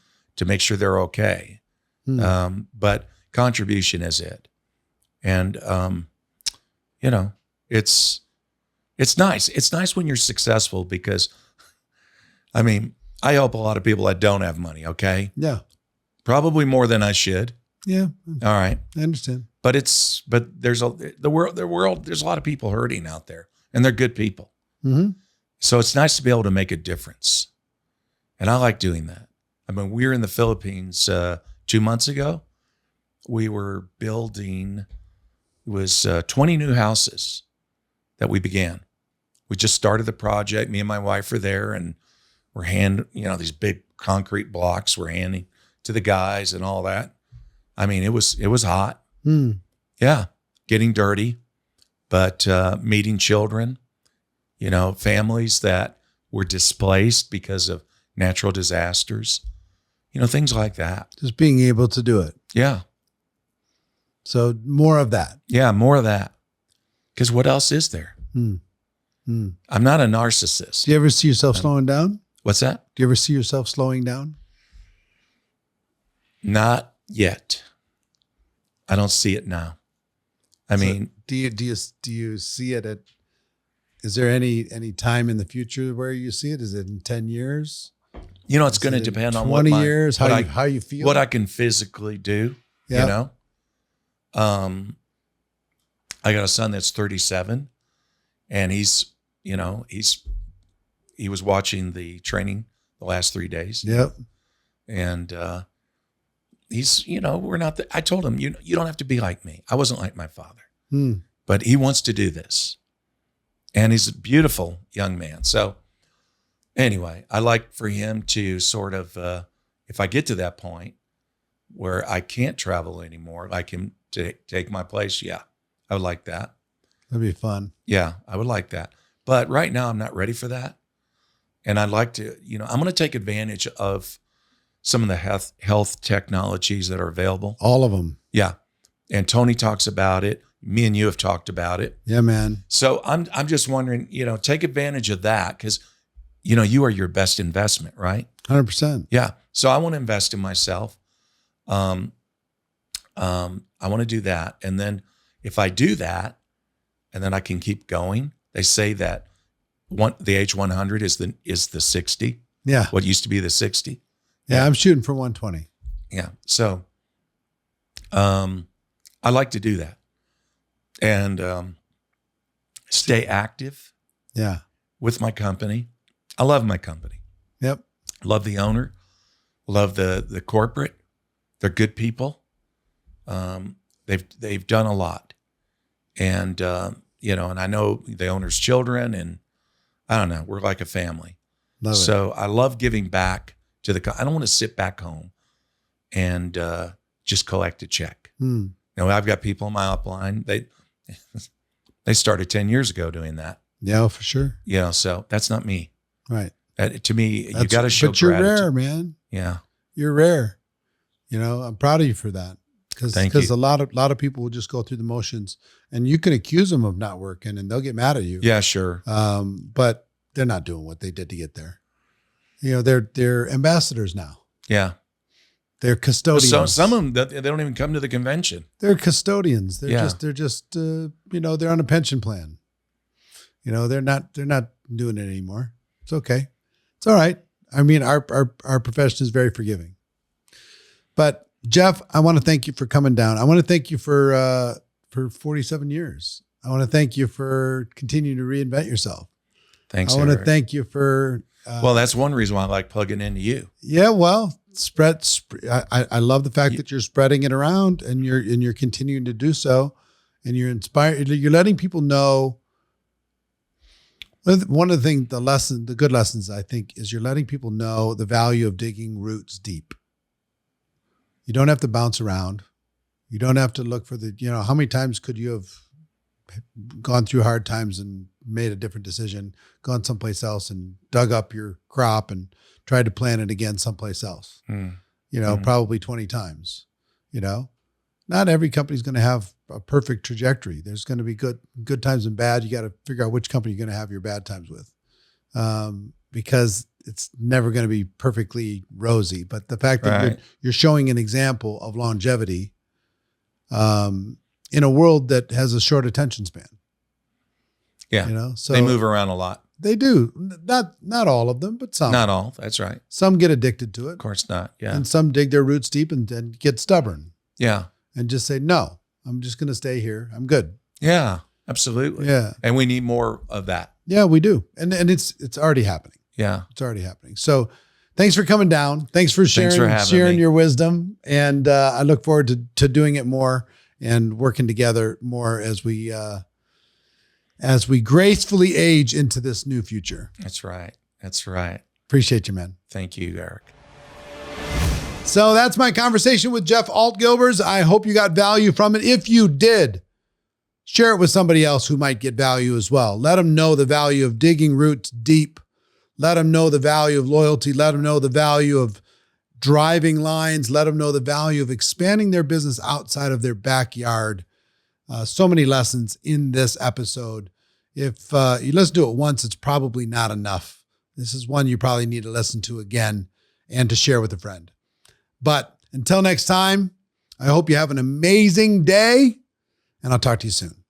make sure they're okay. But contribution is it. And, it's nice. It's nice when you're successful because, I help a lot of people that don't have money. Okay. Yeah. Probably more than I should. Yeah. All right. I understand. But there's the world, there's a lot of people hurting out there, and they're good people. Mm-hmm. So it's nice to be able to make a difference. And I like doing that. We were in the Philippines 2 months ago. We were building, it was 20 new houses that we began. We just started the project. Me and my wife were there, and we're these big concrete blocks we're handing to the guys and all that. It was hot. Yeah. Getting dirty, but meeting children, families that were displaced because of natural disasters, things like that. Just being able to do it. Yeah. So more of that. Yeah, more of that. Because what else is there? I'm not a narcissist. Do you ever see yourself slowing down? What's that? Do you ever see yourself slowing down? Not yet. I don't see it now. Do you see it is there any time in the future where you see it? Is it in 10 years? It's going to depend on 20 years, how you feel, what I can physically do. Yeah. I got a son that's 37, and he was watching the training the last 3 days. Yep. And we're not I told him, you don't have to be like me. I wasn't like my father, but he wants to do this. And he's a beautiful young man. So anyway, I like for him to sort of, if I get to that point where I can't travel anymore, like him to take my place. Yeah, I would like that. That'd be fun. Yeah, I would like that. But right now I'm not ready for that. And I'd like to, I'm going to take advantage of some of the health technologies that are available. All of them. Yeah. And Tony talks about it. Me and you have talked about it. Yeah, man. So I'm just wondering, take advantage of that because, you are your best investment, right? 100%. Yeah. So I want to invest in myself. I want to do that. And then if I do that, and then I can keep going, they say that the age 100 is the 60. Yeah. What used to be the 60. Yeah. I'm shooting for 120. Yeah. So, I like to do that and, stay active. Yeah. With my company. I love my company. Yep. Love the owner. Love the corporate. They're good people. They've done a lot. And, and I know the owner's children, and I don't know, we're like a family. Love it. So I love giving back to I don't want to sit back home and just collect a check. Now I've got people in my upline. They started 10 years ago doing that. Yeah, for sure. So that's not me. Right. To me, you got to show But you're gratitude. rare, man. Yeah. You're rare. I'm proud of you for that. Thank Because you. a lot of people will just go through the motions, and you can accuse them of not working, and they'll get mad at you. Yeah, sure. But they're not doing what they did to get there. They're ambassadors now. Yeah. They're custodians. So some of them, they don't even come to the convention. They're custodians. They're Yeah. just they're on a pension plan. They're not doing it anymore. It's okay. It's all right. I mean, our profession is very forgiving. But Jeff, I want to thank you for coming down. I want to thank you for 47 years. I want to thank you for continuing to reinvent yourself. Thanks. I want to Eric. thank you for. Well, that's one reason why I like plugging into you. Yeah, well, I love the fact that you're spreading it around, and you're continuing to do so, and you're inspired. You're letting people know. One of the things, the good lessons, I think, is you're letting people know the value of digging roots deep. You don't have to bounce around. You don't have to look for how many times could you have gone through hard times and made a different decision, gone someplace else and dug up your crop and tried to plant it again someplace else, probably 20 times, not every company's going to have a perfect trajectory. There's going to be good times and bad. You got to figure out which company you're going to have your bad times with, because it's never going to be perfectly rosy. But the fact that you're showing an example of longevity, in a world that has a short attention span. Yeah. So they move around a lot. They do. Not all of them, but some. Not all. That's right. Some get addicted to it. Of course not. Yeah. And some dig their roots deep and get stubborn. Yeah. And just say, no, I'm just going to stay here. I'm good. Yeah, absolutely. Yeah. And we need more of that. Yeah, we do. And it's already happening. Yeah. It's already happening. So thanks for coming down. Thanks for sharing me. your wisdom. And I look forward to doing it more and working together more as we gracefully age into this new future. That's right. That's right. Appreciate you, man. Thank you, Eric. So that's my conversation with Jeff Altgilbers. I hope you got value from it. If you did, share it with somebody else who might get value as well. Let them know the value of digging roots deep. Let them know the value of loyalty. Let them know the value of driving lines. Let them know the value of expanding their business outside of their backyard. So many lessons in this episode. If you listen to it once, it's probably not enough. This is one you probably need to listen to again and to share with a friend. But until next time, I hope you have an amazing day, and I'll talk to you soon.